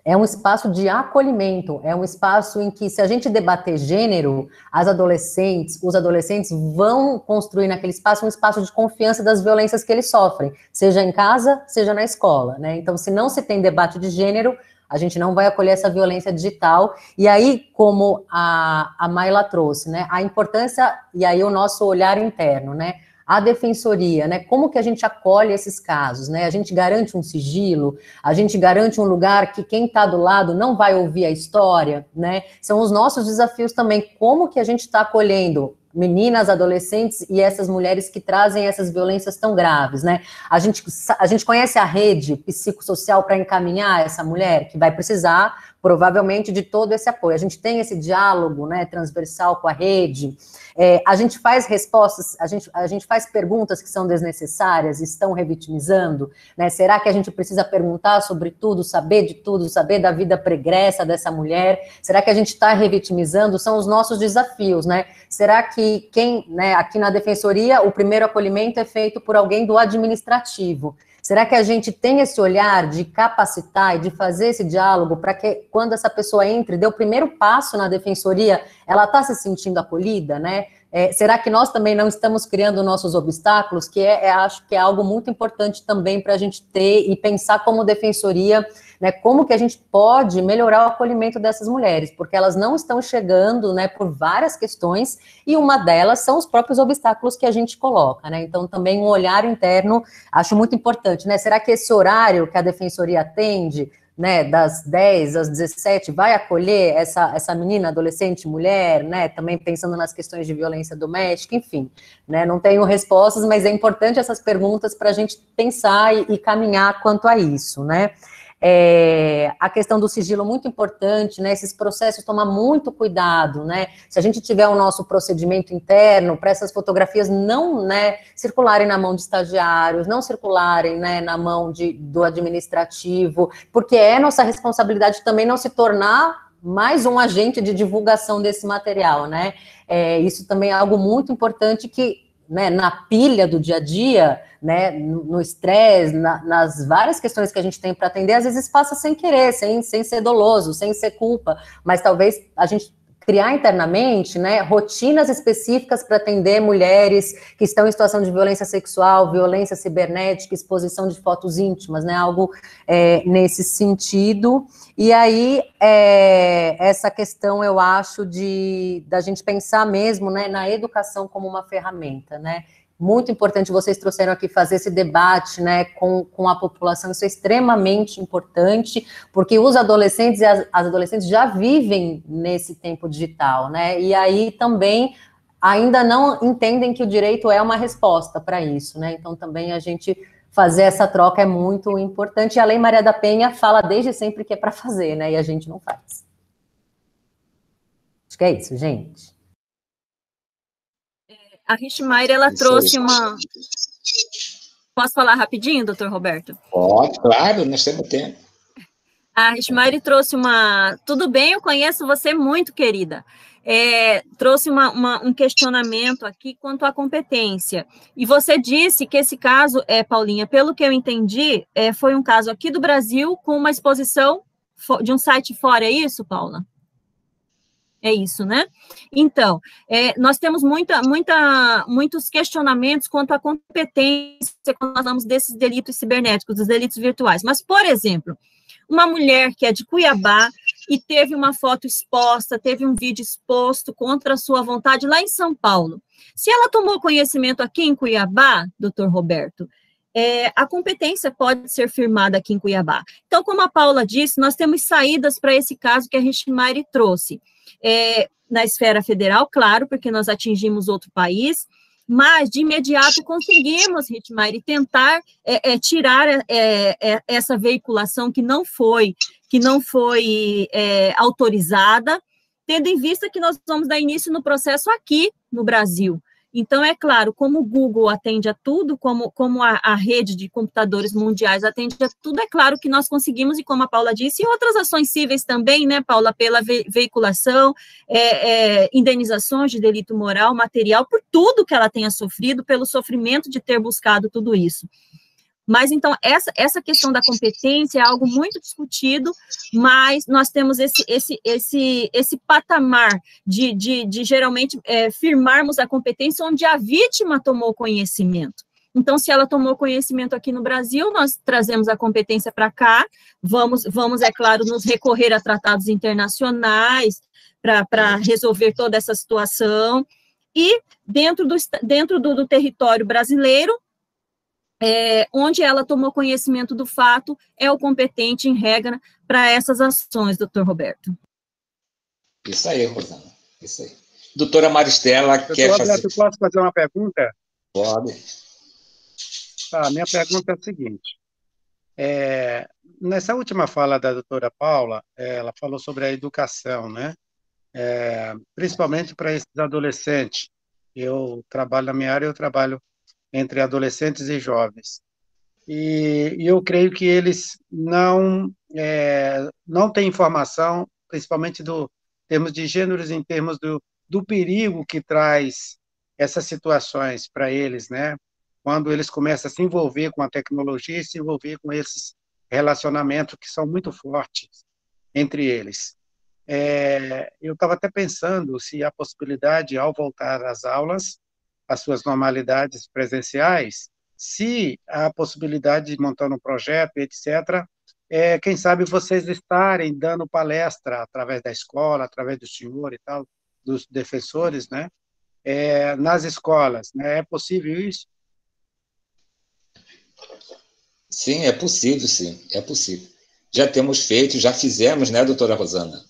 é um espaço de acolhimento, é um espaço em que, se a gente debater gênero, os adolescentes vão construir naquele espaço um espaço de confiança das violências que eles sofrem, seja em casa, seja na escola, né? Então, se não se tem debate de gênero, a gente não vai acolher essa violência digital, e aí, como a Mayla trouxe, né, a importância, e aí o nosso olhar interno, né, a defensoria, né, como que a gente acolhe esses casos, né, a gente garante um sigilo, a gente garante um lugar que quem está do lado não vai ouvir a história, né, são os nossos desafios também, como que a gente está acolhendo meninas, adolescentes e essas mulheres que trazem essas violências tão graves, né? A gente conhece a rede psicossocial para encaminhar essa mulher, que vai precisar, provavelmente, de todo esse apoio. A gente tem esse diálogo, né, transversal com a rede, a gente faz respostas, a gente faz perguntas que são desnecessárias, estão revitimizando, né? Será que a gente precisa perguntar sobre tudo, saber da vida pregressa dessa mulher? Será que a gente está revitimizando? São os nossos desafios, né? Será que né, aqui na defensoria, o primeiro acolhimento é feito por alguém do administrativo? Será que a gente tem esse olhar de capacitar e de fazer esse diálogo para que, quando essa pessoa entre, dê o primeiro passo na defensoria, ela está se sentindo acolhida, né? será que nós também não estamos criando nossos obstáculos? Que acho que é algo muito importante também para a gente ter e pensar como defensoria, né, como que a gente pode melhorar o acolhimento dessas mulheres, porque elas não estão chegando, né, por várias questões, e uma delas são os próprios obstáculos que a gente coloca, né, então também um olhar interno, acho muito importante, né, será que esse horário que a defensoria atende, né, das 10 às 17, vai acolher essa menina, adolescente, mulher, né, também pensando nas questões de violência doméstica, enfim, né, não tenho respostas, mas é importante essas perguntas para a gente pensar e caminhar quanto a isso, né. A questão do sigilo muito importante, né, esses processos tomar muito cuidado, né, se a gente tiver o nosso procedimento interno, para essas fotografias não, né, circularem na mão de estagiários, não circularem, né, na mão do administrativo, porque é nossa responsabilidade também não se tornar mais um agente de divulgação desse material, né, isso também é algo muito importante que, né, na pilha do dia a dia, né, no estresse, nas várias questões que a gente tem para atender, às vezes passa sem querer, sem ser doloso, sem ser culpa, mas talvez a gente criar internamente, né, rotinas específicas para atender mulheres que estão em situação de violência sexual, violência cibernética, exposição de fotos íntimas, né, algo nesse sentido. E aí, essa questão, eu acho, da gente pensar mesmo, né, na educação como uma ferramenta, né, muito importante, vocês trouxeram aqui fazer esse debate, né, com a população, isso é extremamente importante, porque os adolescentes e as adolescentes já vivem nesse tempo digital, né, e aí também ainda não entendem que o direito é uma resposta para isso, né, então também a gente fazer essa troca é muito importante, e a Lei Maria da Penha fala desde sempre que é para fazer, né, e a gente não faz. Acho que é isso, gente. A Richmaire, ela trouxe uma... Posso falar rapidinho, doutor Roberto? Pode, claro, nós temos tempo. A Richmaire trouxe uma... Tudo bem, eu conheço você muito, querida. Trouxe um questionamento aqui quanto à competência. E você disse que esse caso, Paulinha, pelo que eu entendi, foi um caso aqui do Brasil com uma exposição de um site fora, é isso, Paula? É isso, né? Então, nós temos muitos questionamentos quanto à competência quando nós falamos desses delitos cibernéticos, dos delitos virtuais. Mas, por exemplo, uma mulher que é de Cuiabá e teve uma foto exposta, teve um vídeo exposto contra a sua vontade lá em São Paulo. Se ela tomou conhecimento aqui em Cuiabá, doutor Roberto, a competência pode ser firmada aqui em Cuiabá. Então, como a Paula disse, nós temos saídas para esse caso que a Richmaire trouxe. Na esfera federal, claro, porque nós atingimos outro país, mas de imediato conseguimos, Richmaire, tentar tirar essa veiculação que não foi autorizada, tendo em vista que nós vamos dar início no processo aqui no Brasil. Então, é claro, como o Google atende a tudo, como a rede de computadores mundiais atende a tudo, é claro que nós conseguimos, e como a Paula disse, e outras ações cíveis também, né, Paula, pela veiculação, indenizações de delito moral, material, por tudo que ela tenha sofrido, pelo sofrimento de ter buscado tudo isso. Mas, então, essa questão da competência é algo muito discutido, mas nós temos esse patamar de geralmente, firmarmos a competência onde a vítima tomou conhecimento. Então, se ela tomou conhecimento aqui no Brasil, nós trazemos a competência para cá, vamos, é claro, nos recorrer a tratados internacionais para resolver toda essa situação, e dentro do território brasileiro, onde ela tomou conhecimento do fato, é o competente, em regra, para essas ações, doutor Roberto. Isso aí, Rosana, isso aí. Doutora Maristela, quer fazer... Roberto, posso fazer uma pergunta? Pode. Tá, minha pergunta é a seguinte. Nessa última fala da doutora Paula, ela falou sobre a educação, né? Principalmente para esses adolescentes. Eu trabalho na minha área, eu trabalho entre adolescentes e jovens. E eu creio que eles não têm informação, principalmente em termos de gêneros, em termos do perigo que traz essas situações para eles, né? Quando eles começam a se envolver com a tecnologia e se envolver com esses relacionamentos que são muito fortes entre eles. eu estava até pensando se a possibilidade, ao voltar às aulas, às suas normalidades presenciais, se a possibilidade de montar um projeto, etc., quem sabe vocês estarem dando palestra através da escola, através do senhor e tal, dos defensores, né? Nas escolas, né? É possível isso? Sim, é possível, sim, é possível. Já temos feito, já fizemos, né, doutora Rosana?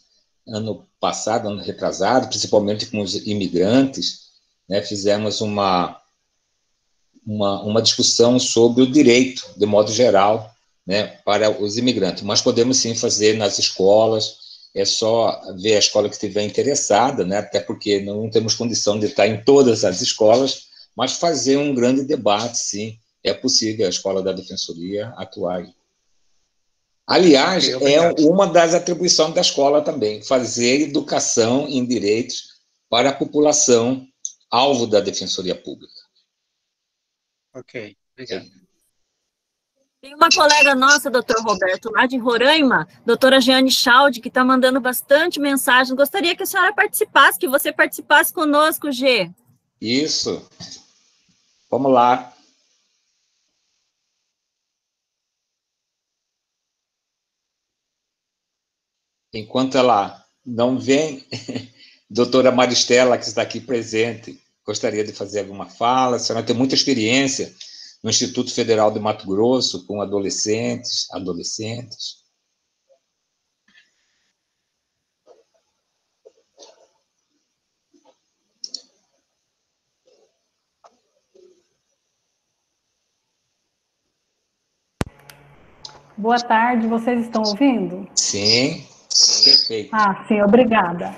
Ano passado, ano retrasado, principalmente com os imigrantes, né, fizemos uma discussão sobre o direito, de modo geral, né, para os imigrantes. Mas podemos, sim, fazer nas escolas, é só ver a escola que estiver interessada, né, até porque não temos condição de estar em todas as escolas, mas fazer um grande debate, sim, é possível a Escola da Defensoria atuar aí. Aliás, é uma das atribuições da escola também, fazer educação em direitos para a população alvo da Defensoria Pública. Ok, obrigado. Tem uma colega nossa, doutor Roberto, lá de Roraima, doutora Jeane Chaldi, que está mandando bastante mensagem. Gostaria que a senhora participasse, que você participasse conosco, Gê. Isso. Vamos lá. Enquanto ela não vem, doutora Maristela, que está aqui presente, gostaria de fazer alguma fala. A senhora tem muita experiência no Instituto Federal de Mato Grosso, com adolescentes. Boa tarde, vocês estão ouvindo? Sim, perfeito. Sim, obrigada.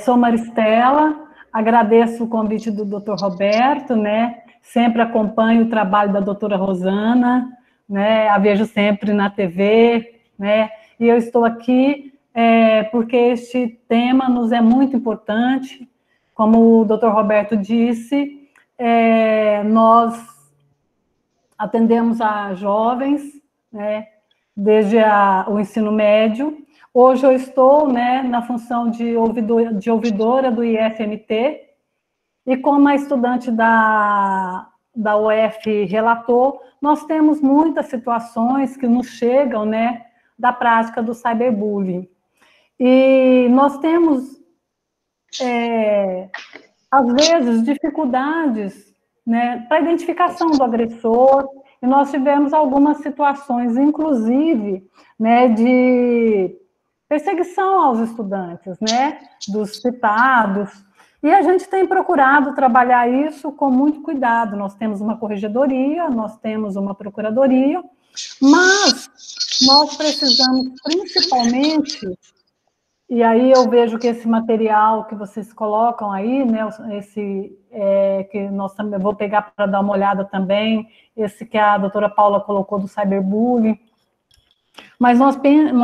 Sou Maristela, agradeço o convite do Dr. Roberto, né? Sempre acompanho o trabalho da doutora Rosana, né? A vejo sempre na TV, né? E eu estou aqui porque este tema nos é muito importante. Como o Dr. Roberto disse, nós atendemos a jovens, né, desde o ensino médio. Hoje eu estou, né, na função de ouvidora do IFMT, e como a estudante da UF relatou, nós temos muitas situações que nos chegam, né, da prática do cyberbullying. E nós temos, às vezes, dificuldades, né, para a identificação do agressor, e nós tivemos algumas situações, inclusive, né, de perseguição aos estudantes, né, dos citados, e a gente tem procurado trabalhar isso com muito cuidado. Nós temos uma corregedoria, nós temos uma procuradoria, mas nós precisamos principalmente, e aí eu vejo que esse material que vocês colocam aí, né, que nós também vou pegar para dar uma olhada também, esse que a doutora Paula colocou do cyberbullying, mas nós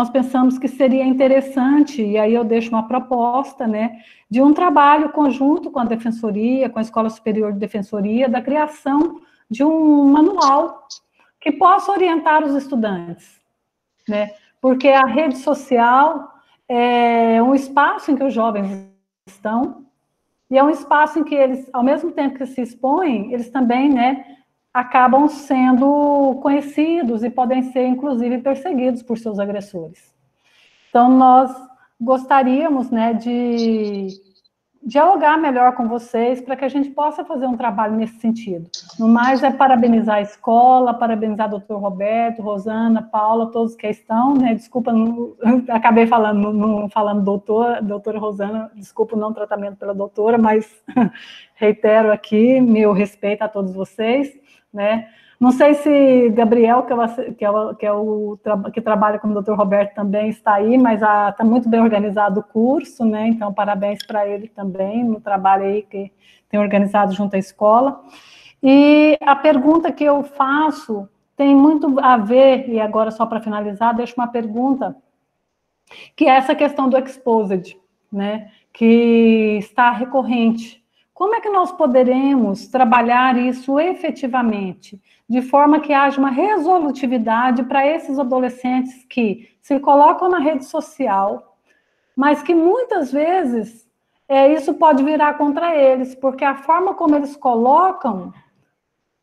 pensamos que seria interessante, e aí eu deixo uma proposta, né, de um trabalho conjunto com a Defensoria, com a Escola Superior de Defensoria, da criação de um manual que possa orientar os estudantes, né, porque a rede social é um espaço em que os jovens estão, e é um espaço em que eles, ao mesmo tempo que se expõem, eles também, né, acabam sendo conhecidos e podem ser, inclusive, perseguidos por seus agressores. Então, nós gostaríamos, né, de dialogar melhor com vocês para que a gente possa fazer um trabalho nesse sentido. No mais, é parabenizar a escola, parabenizar o doutor Roberto, Rosana, Paula, todos que estão, né, desculpa, acabei não falando doutora Rosana, desculpa o não tratamento pela doutora, mas reitero aqui meu respeito a todos vocês, né. Não sei se Gabriel, que trabalha com o doutor Roberto, também está aí, mas está muito bem organizado o curso, né? Então, parabéns para ele também, no trabalho aí que tem organizado junto à escola. E a pergunta que eu faço tem muito a ver, e agora só para finalizar, deixo uma pergunta, que é essa questão do exposed, né? Que está recorrente. Como é que nós poderemos trabalhar isso efetivamente, de forma que haja uma resolutividade para esses adolescentes que se colocam na rede social, mas que muitas vezes isso pode virar contra eles, porque a forma como eles colocam,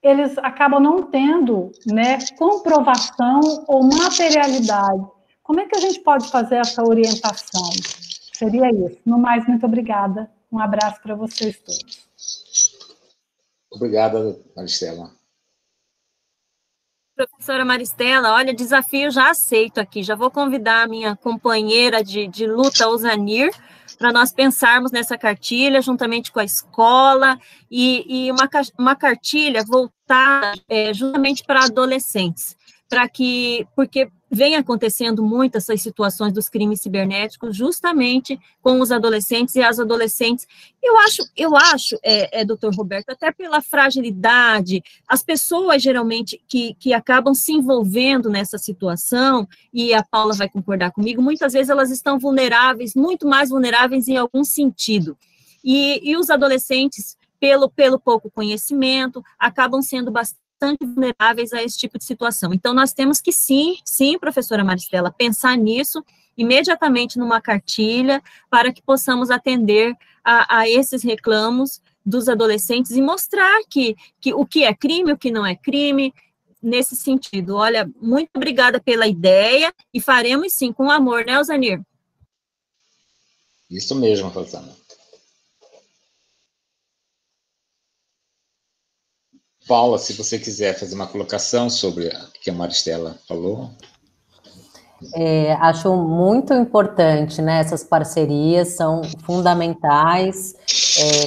eles acabam não tendo, né, comprovação ou materialidade. Como é que a gente pode fazer essa orientação? Seria isso. No mais, muito obrigada. Um abraço para vocês todos. Obrigada, Maristela. Professora Maristela, olha, desafio já aceito aqui. Já vou convidar a minha companheira de luta, Osanir, para nós pensarmos nessa cartilha, juntamente com a escola, e uma cartilha voltada justamente para adolescentes, porque vem acontecendo muito essas situações dos crimes cibernéticos, justamente com os adolescentes e as adolescentes. Eu acho, doutor Roberto, até pela fragilidade, as pessoas geralmente que acabam se envolvendo nessa situação, e a Paula vai concordar comigo, muitas vezes elas estão vulneráveis, muito mais vulneráveis em algum sentido. E os adolescentes, pelo pouco conhecimento, acabam sendo bastante vulneráveis a esse tipo de situação. Então, nós temos que sim, professora Maristela, pensar nisso imediatamente numa cartilha para que possamos atender a esses reclamos dos adolescentes e mostrar que o que é crime, o que não é crime, nesse sentido. Olha, muito obrigada pela ideia e faremos sim, com amor, né, Osanir? Isso mesmo, Rosana. Paula, se você quiser fazer uma colocação sobre o que a Maristela falou. Acho muito importante, né? Essas parcerias são fundamentais.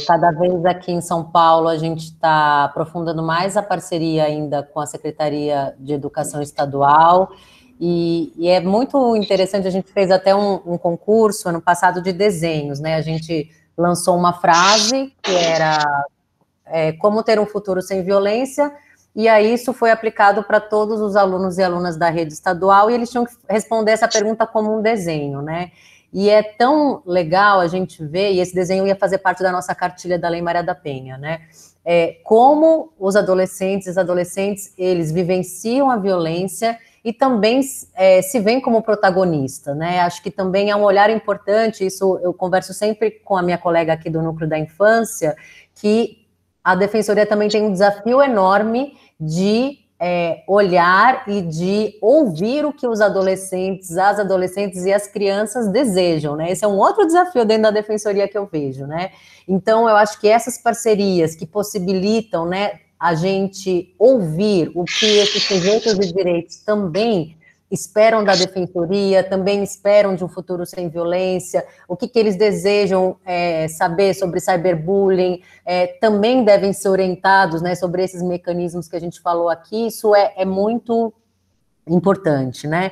Cada vez aqui em São Paulo a gente está aprofundando mais a parceria ainda com a Secretaria de Educação Estadual. E é muito interessante, a gente fez até um concurso ano passado de desenhos, né? A gente lançou uma frase que era como ter um futuro sem violência, e aí isso foi aplicado para todos os alunos e alunas da rede estadual, e eles tinham que responder essa pergunta como um desenho, né? E é tão legal a gente ver, e esse desenho ia fazer parte da nossa cartilha da Lei Maria da Penha, né? Como os adolescentes, eles vivenciam a violência e também se veem como protagonista, né? Acho que também é um olhar importante, isso eu converso sempre com a minha colega aqui do Núcleo da Infância, que a Defensoria também tem um desafio enorme de olhar e de ouvir o que os adolescentes, as adolescentes e as crianças desejam, né? Esse é um outro desafio dentro da Defensoria que eu vejo, né? Então, eu acho que essas parcerias que possibilitam, né, a gente ouvir o que esses sujeitos de direitos também esperam da Defensoria, também esperam de um futuro sem violência, o que eles desejam saber sobre cyberbullying, também devem ser orientados, né, sobre esses mecanismos que a gente falou aqui, isso é muito importante, né?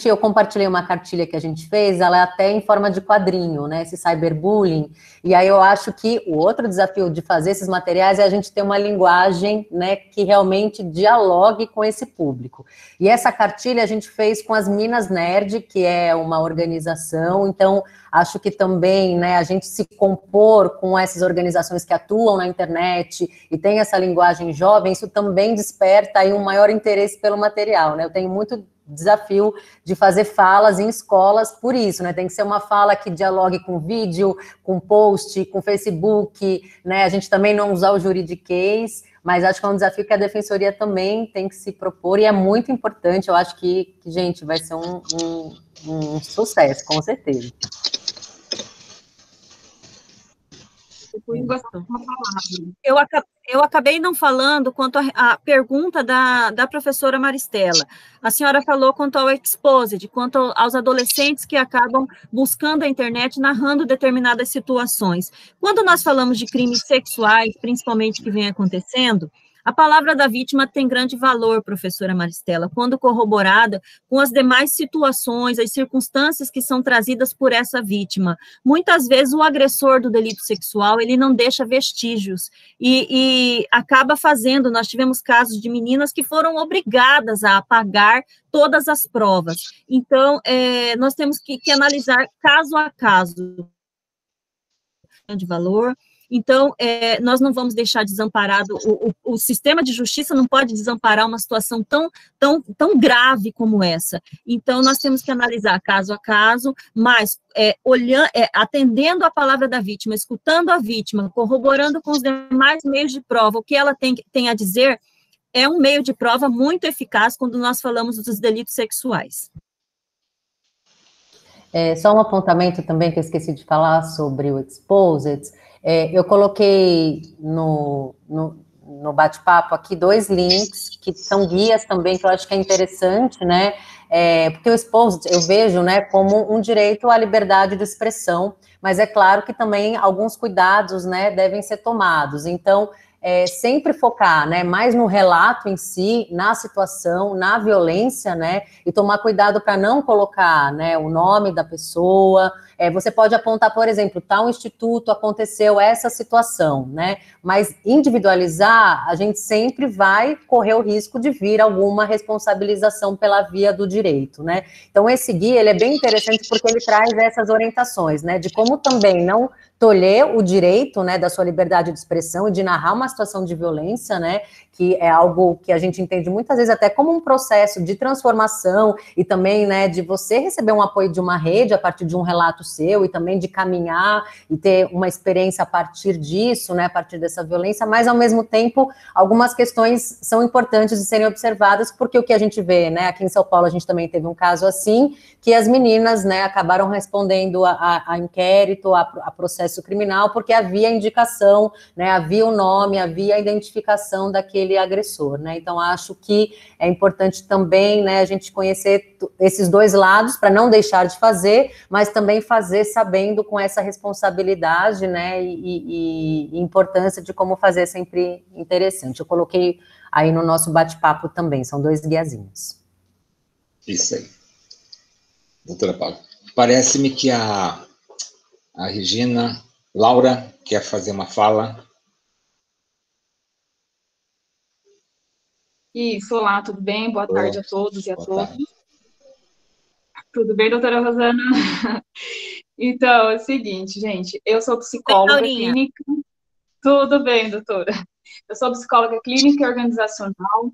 Eu compartilhei uma cartilha que a gente fez, ela é até em forma de quadrinho, né, esse cyberbullying, e aí eu acho que o outro desafio de fazer esses materiais é a gente ter uma linguagem, né, que realmente dialogue com esse público. E essa cartilha a gente fez com as Minas Nerd, que é uma organização, então acho que também, né, a gente se compor com essas organizações que atuam na internet e tem essa linguagem jovem, isso também desperta aí um maior interesse pelo material, né? Eu tenho muito desafio de fazer falas em escolas por isso, né? Tem que ser uma fala que dialogue com vídeo, com post, com Facebook, né? A gente também não usar o juridiquês, mas acho que é um desafio que a Defensoria também tem que se propor e é muito importante. Eu acho que gente, vai ser um sucesso, com certeza. Eu acabei não falando quanto à pergunta da professora Maristela. A senhora falou quanto ao Exposed, quanto aos adolescentes que acabam buscando a internet, narrando determinadas situações. Quando nós falamos de crimes sexuais, principalmente que vem acontecendo, a palavra da vítima tem grande valor, professora Maristela, quando corroborada com as demais situações, as circunstâncias que são trazidas por essa vítima. Muitas vezes o agressor do delito sexual, ele não deixa vestígios e acaba fazendo, nós tivemos casos de meninas que foram obrigadas a apagar todas as provas. Então, nós temos que analisar caso a caso de valor. Então, nós não vamos deixar desamparado, o sistema de justiça não pode desamparar uma situação tão grave como essa. Então, nós temos que analisar caso a caso, mas atendendo a palavra da vítima, escutando a vítima, corroborando com os demais meios de prova, o que ela tem a dizer, é um meio de prova muito eficaz quando nós falamos dos delitos sexuais. Só um apontamento também que eu esqueci de falar sobre o Exposed. Eu coloquei no bate-papo aqui 2 links, que são guias também, que eu acho que é interessante, né? Porque o Exposed eu vejo, né, como um direito à liberdade de expressão, mas é claro que também alguns cuidados, né, devem ser tomados. Então, sempre focar, né, mais no relato em si, na situação, na violência, né, e tomar cuidado para não colocar, né, o nome da pessoa. Você pode apontar, por exemplo, tal instituto aconteceu essa situação, né, mas individualizar, a gente sempre vai correr o risco de vir alguma responsabilização pela via do direito, né. Então, esse guia, ele é bem interessante porque ele traz essas orientações, né, de como também não tolher o direito, né, da sua liberdade de expressão e de narrar uma situação de violência, né, que é algo que a gente entende muitas vezes até como um processo de transformação e também, né, de você receber um apoio de uma rede a partir de um relato seu e também de caminhar e ter uma experiência a partir disso, né, a partir dessa violência, mas ao mesmo tempo algumas questões são importantes de serem observadas, porque o que a gente vê, né, aqui em São Paulo a gente também teve um caso assim, que as meninas, né, acabaram respondendo a inquérito, a processo criminal, porque havia indicação, né, havia o nome, havia a identificação daquele agressor, né, então acho que é importante também, né, a gente conhecer esses 2 lados, para não deixar de fazer, mas também fazer sabendo com essa responsabilidade, né, e importância de como fazer é sempre interessante. Eu coloquei aí no nosso bate-papo também, são 2 guiazinhos. Isso aí. Doutora Paula, parece-me que a Regina Laura quer fazer uma fala. Isso, olá, tudo bem? Boa tarde a todos e a todas. Tudo bem, doutora Rosana? Então, é o seguinte, gente, eu sou psicóloga clínica. Tudo bem, doutora? Eu sou psicóloga clínica e organizacional.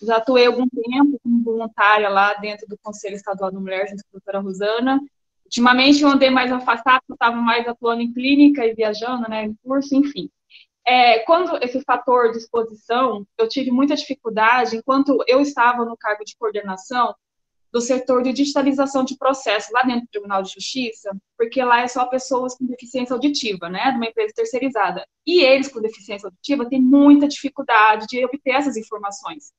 Já atuei algum tempo como voluntária lá dentro do Conselho Estadual da Mulher, junto com a doutora Rosana. Ultimamente eu andei mais afastada, porque eu estava mais atuando em clínica e viajando, né, em curso, enfim. Quando esse fator de exposição, eu tive muita dificuldade, enquanto eu estava no cargo de coordenação do setor de digitalização de processos lá dentro do Tribunal de Justiça, porque lá é só pessoas com deficiência auditiva, né, de uma empresa terceirizada. E eles com deficiência auditiva têm muita dificuldade de obter essas informações.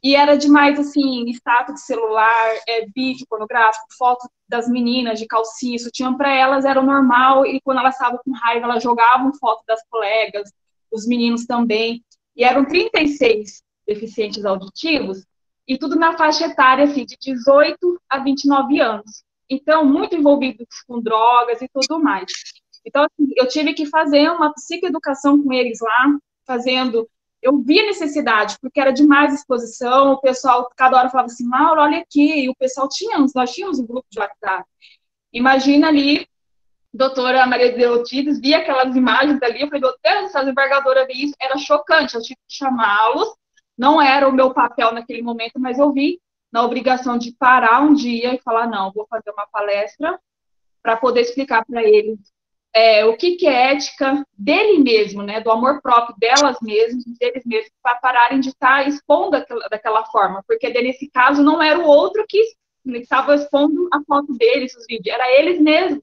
E era demais, assim, status de celular, vídeo pornográfico, foto das meninas de calcinha, isso tinham para elas, era o normal, e quando elas estavam com raiva, elas jogavam foto das colegas, os meninos também, e eram 36 deficientes auditivos, e tudo na faixa etária, assim, de 18 a 29 anos. Então, muito envolvidos com drogas e tudo mais. Então, assim, eu tive que fazer uma psicoeducação com eles lá, eu vi a necessidade, porque era demais a exposição, o pessoal, cada hora falava assim, Mauro, olha aqui, e o pessoal nós tínhamos um grupo de WhatsApp. Imagina ali, doutora Maria de Eutides, via aquelas imagens ali, eu falei, doutora, essa desembargadora viu isso, era chocante, eu tive que chamá-los, não era o meu papel naquele momento, mas eu vi na obrigação de parar um dia e falar, não, vou fazer uma palestra para poder explicar para eles o que é ética dele mesmo, né, do amor próprio delas mesmas, deles mesmos, para pararem de estar expondo daquela forma, porque nesse caso não era o outro que estava expondo a foto deles, os vídeos, era eles mesmos,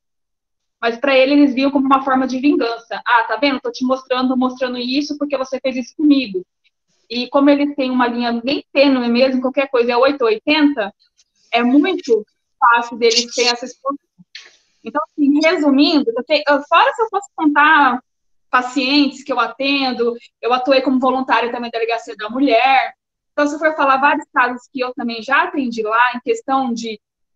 mas para eles viam como uma forma de vingança. Ah, tá vendo? Estou te mostrando isso porque você fez isso comigo. E como eles têm uma linha bem tênue mesmo, qualquer coisa é 880, é muito fácil deles terem essa exposição. Então, assim, resumindo, fora se eu fosse contar pacientes que eu atendo, eu atuei como voluntária também da Delegacia da Mulher. Então, se eu for falar vários casos que eu também já atendi lá, em questão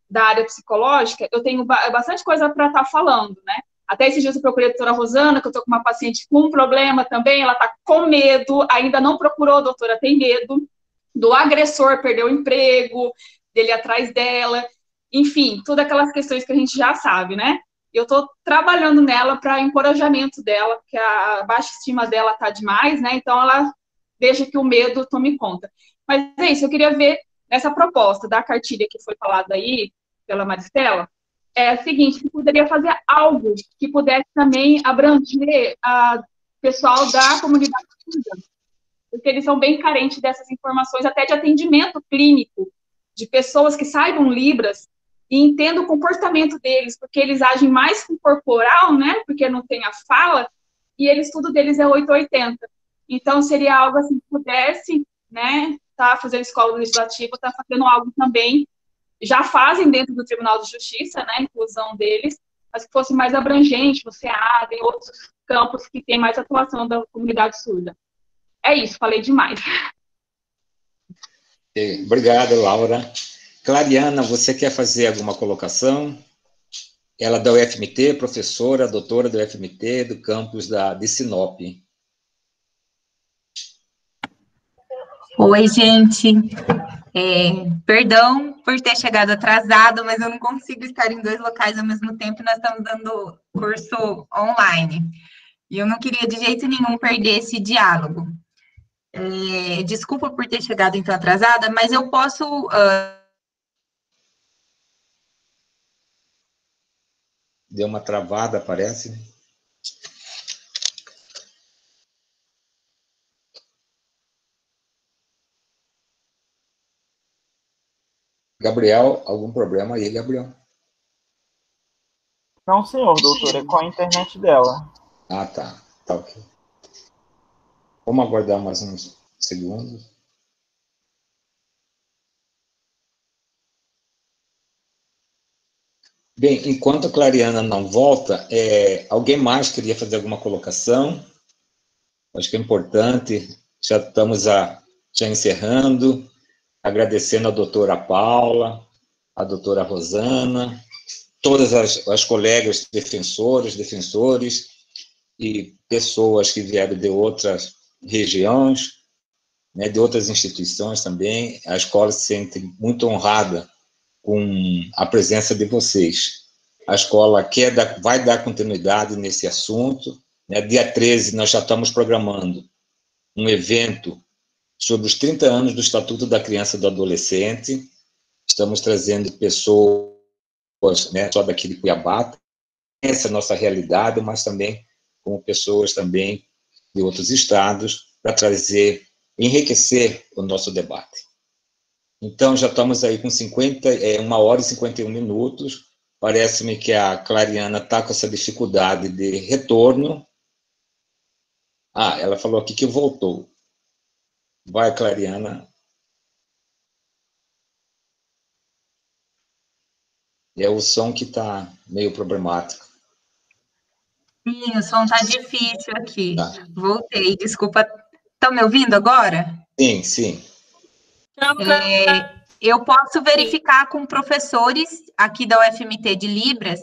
da área psicológica, eu tenho bastante coisa para estar falando, né? Até esses dias eu procurei a doutora Rosana, que eu estou com uma paciente com um problema também, ela está com medo, ainda não procurou, doutora, tem medo do agressor perder o emprego, dele atrás dela. Enfim, todas aquelas questões que a gente já sabe, né? eu estou trabalhando nela para encorajamento dela, porque a baixa estima dela está demais, né? Então, ela deixa que o medo tome conta. Mas é isso, eu queria ver essa proposta da cartilha que foi falada aí pela Maristela, é o seguinte, que poderia fazer algo que pudesse também abranger a pessoal da comunidade surda, porque eles são bem carentes dessas informações, até de atendimento clínico, de pessoas que saibam Libras e entendam o comportamento deles, porque eles agem mais com o corporal, né, porque não tem a fala, e o estudo deles é 880. Então, seria algo assim, que pudesse, né, tá fazendo escola legislativa, tá fazendo algo também, já fazem dentro do Tribunal de Justiça, né, a inclusão deles, mas que fosse mais abrangente no SEAD, em outros campos que tem mais atuação da comunidade surda. É isso, falei demais. Obrigado, Laura. Clariana, você quer fazer alguma colocação? Ela é da UFMT, professora, doutora do UFMT, do campus de Sinop. Oi, gente. Perdão por ter chegado atrasado, mas eu não consigo estar em 2 locais ao mesmo tempo e nós estamos dando curso online. E eu não queria de jeito nenhum perder esse diálogo. Desculpa por ter chegado então atrasada, mas eu posso... Deu uma travada, parece. Gabriel, algum problema aí, Gabriel? Não, senhor, doutor, é com a internet dela. Ah, tá. Tá ok. Vamos aguardar mais uns segundos. Bem, enquanto a Clariana não volta, alguém mais queria fazer alguma colocação? Acho que é importante. Já estamos já encerrando, agradecendo a doutora Paula, a doutora Rosana, todas as colegas defensores e pessoas que vieram de outras regiões, né, de outras instituições também. A escola se sente muito honrada com a presença de vocês. A escola vai dar continuidade nesse assunto, né? Dia 13, nós já estamos programando um evento sobre os 30 anos do Estatuto da Criança e do Adolescente. Estamos trazendo pessoas, né, só daqui de Cuiabá, essa é a nossa realidade, mas também com pessoas também de outros estados, para trazer, enriquecer o nosso debate. Então, já estamos aí com 1 hora e 51 minutos. Parece-me que a Clariana está com essa dificuldade de retorno. Ah, ela falou aqui que voltou. Vai, Clariana. É o som que está meio problemático. Sim, o som está difícil aqui. Tá. Voltei, desculpa. Estão me ouvindo agora? Sim, sim. Eu posso verificar com professores aqui da UFMT de Libras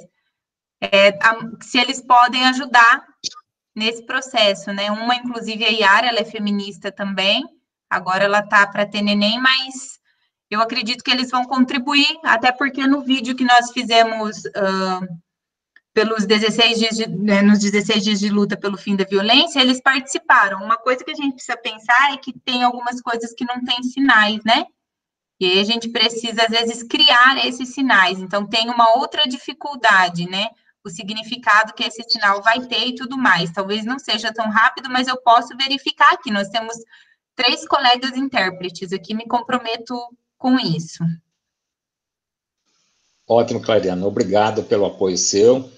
se eles podem ajudar nesse processo, né? Uma, inclusive, a Yara, ela é feminista também, agora ela tá para ter neném, mas eu acredito que eles vão contribuir, até porque no vídeo que nós fizemos pelos 16 dias nos 16 dias de luta pelo fim da violência, eles participaram. Uma coisa que a gente precisa pensar é que tem algumas coisas que não têm sinais, né? E aí a gente precisa, às vezes, criar esses sinais. Então, tem uma outra dificuldade, né? O significado que esse sinal vai ter e tudo mais. Talvez não seja tão rápido, mas eu posso verificar aqui. Nós temos 3 colegas intérpretes aqui, me comprometo com isso. Ótimo, Clariana. Obrigado pelo apoio seu.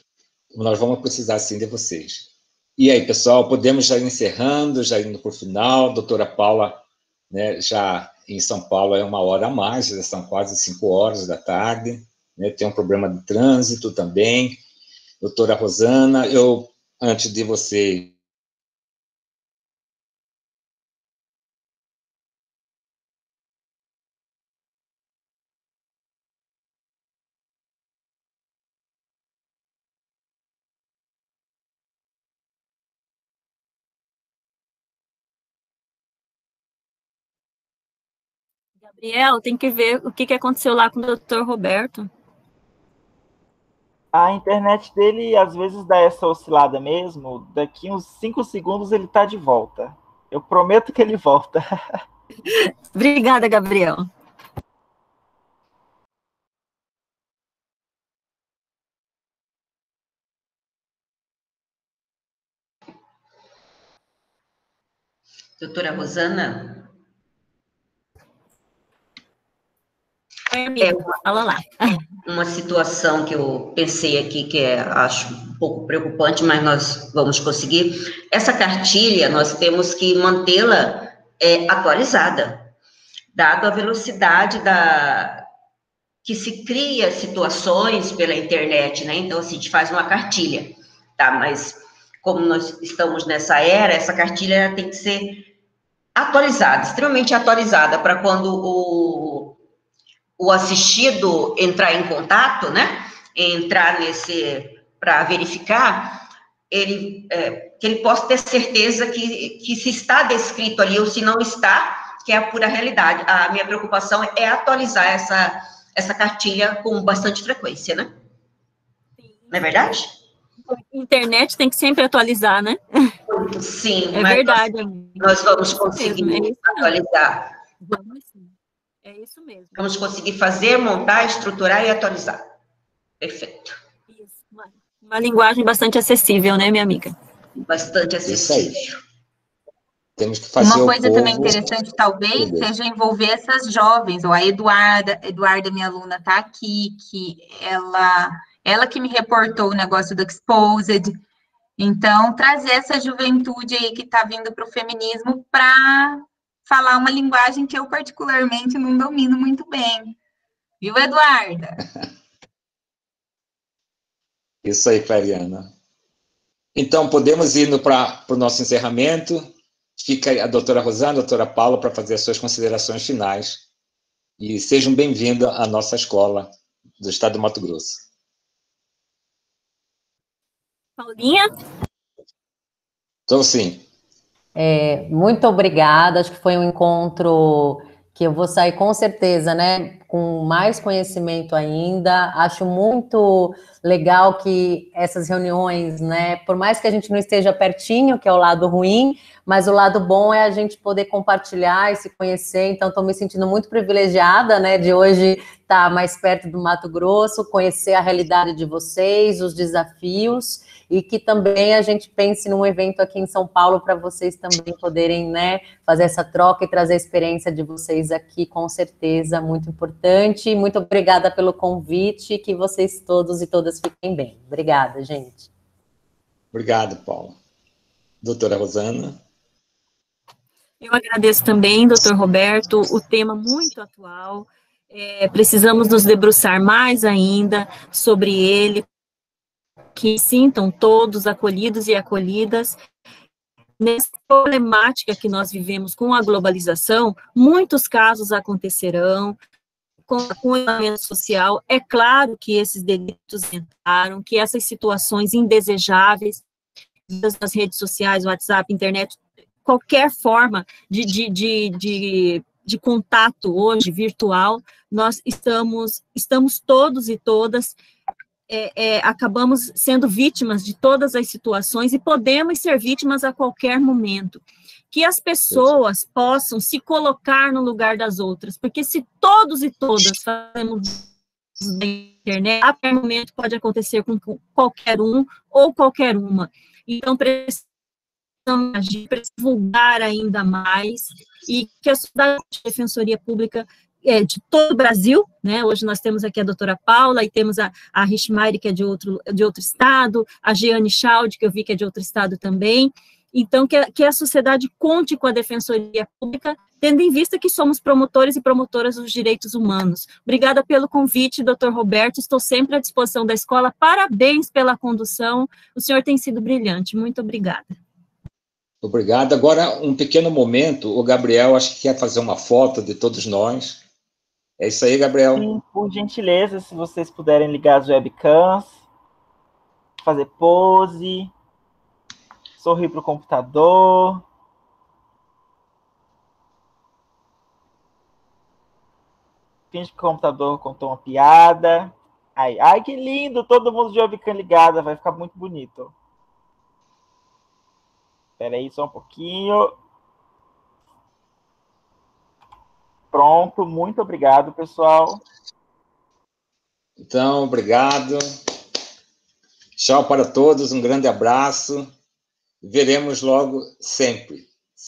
Nós vamos precisar, sim, de vocês. E aí, pessoal, podemos já ir encerrando, já indo para o final. Doutora Paula, né, já em São Paulo é 1 hora a mais, já são quase 5 horas da tarde, né, tem um problema de trânsito também. Doutora Rosana, antes de você... Gabriel, tem que ver o que aconteceu lá com o doutor Roberto. A internet dele, às vezes, dá essa oscilada mesmo. Daqui uns 5 segundos ele está de volta. Eu prometo que ele volta. Obrigada, Gabriel. Doutora Rosana? Fala lá. Uma situação que eu pensei aqui que acho um pouco preocupante, mas nós vamos conseguir. Essa cartilha, nós temos que mantê-la atualizada, dado a velocidade que se cria situações pela internet, né? Então, assim, a gente faz uma cartilha, tá? Mas como nós estamos nessa era, essa cartilha tem que ser atualizada, extremamente atualizada, para quando o assistido entrar em contato, né? Entrar para verificar, que ele possa ter certeza que se está descrito ali ou se não está, que é a pura realidade. A minha preocupação é atualizar essa cartilha com bastante frequência, né? Não é verdade? A internet tem que sempre atualizar, né? Sim, é verdade. Nós vamos conseguir atualizar. Vamos sim. É isso mesmo. Vamos conseguir fazer, montar, estruturar e atualizar. Perfeito. Isso. Uma linguagem bastante acessível, né, minha amiga? Bastante acessível. Temos que fazer uma coisa também interessante, talvez, seja envolver essas jovens. Ó, a Eduarda, minha aluna, está aqui, que ela que me reportou o negócio do Exposed. Então, trazer essa juventude aí que está vindo para o feminismo para falar uma linguagem que eu, particularmente, não domino muito bem. Viu, Eduarda? Isso aí, Clariana. Então, podemos ir para o nosso encerramento. Fica a doutora Rosana, a doutora Paula, para fazer as suas considerações finais. E sejam bem-vindos à nossa escola do Estado do Mato Grosso. Paulinha? Então, sim. Muito obrigada, acho que foi um encontro que eu vou sair com certeza, né, com mais conhecimento ainda. Acho muito legal que essas reuniões, né, por mais que a gente não esteja pertinho, que é o lado ruim, mas o lado bom é a gente poder compartilhar e se conhecer. Então, estou me sentindo muito privilegiada, né, de hoje estar mais perto do Mato Grosso, conhecer a realidade de vocês, os desafios, e que também a gente pense num evento aqui em São Paulo para vocês também poderem, né, fazer essa troca e trazer a experiência de vocês aqui, com certeza, muito importante. Muito obrigada pelo convite, que vocês todos e todas fiquem bem. Obrigada, gente. Obrigado, Paulo. Doutora Rosana. Eu agradeço também, doutor Roberto, o tema muito atual. Precisamos nos debruçar mais ainda sobre ele, que sintam todos acolhidos e acolhidas. Nessa problemática que nós vivemos com a globalização, muitos casos acontecerão com o acolhimento social. É claro que esses delitos entraram, que essas situações indesejáveis nas redes sociais, WhatsApp, internet, qualquer forma de contato hoje virtual, nós estamos todos e todas acabamos sendo vítimas de todas as situações e podemos ser vítimas a qualquer momento. Que as pessoas possam se colocar no lugar das outras, porque se todos e todas fazemos na internet, a qualquer momento pode acontecer com qualquer um ou qualquer uma. Então, precisamos agir, precisamos divulgar ainda mais, e que a Sociedade de Defensoria Pública de todo o Brasil, né? Hoje nós temos aqui a doutora Paula, e temos a Richmaire, que é de outro estado, a Jeane Chaldi, que eu vi que é de outro estado também. Então, que a sociedade conte com a Defensoria Pública, tendo em vista que somos promotores e promotoras dos direitos humanos. Obrigada pelo convite, doutor Roberto, estou sempre à disposição da escola, parabéns pela condução, o senhor tem sido brilhante, muito obrigada. Obrigado. Agora, um pequeno momento, o Gabriel acho que quer fazer uma foto de todos nós. É isso aí, Gabriel? Sim, por gentileza, se vocês puderem ligar as webcams, fazer pose, sorrir para o computador. Finge que o computador contou uma piada. Ai, que lindo! Todo mundo de webcam ligada, vai ficar muito bonito. Espera aí só um pouquinho. Pronto, muito obrigado, pessoal. Então, obrigado. Tchau para todos, um grande abraço. Veremos logo sempre.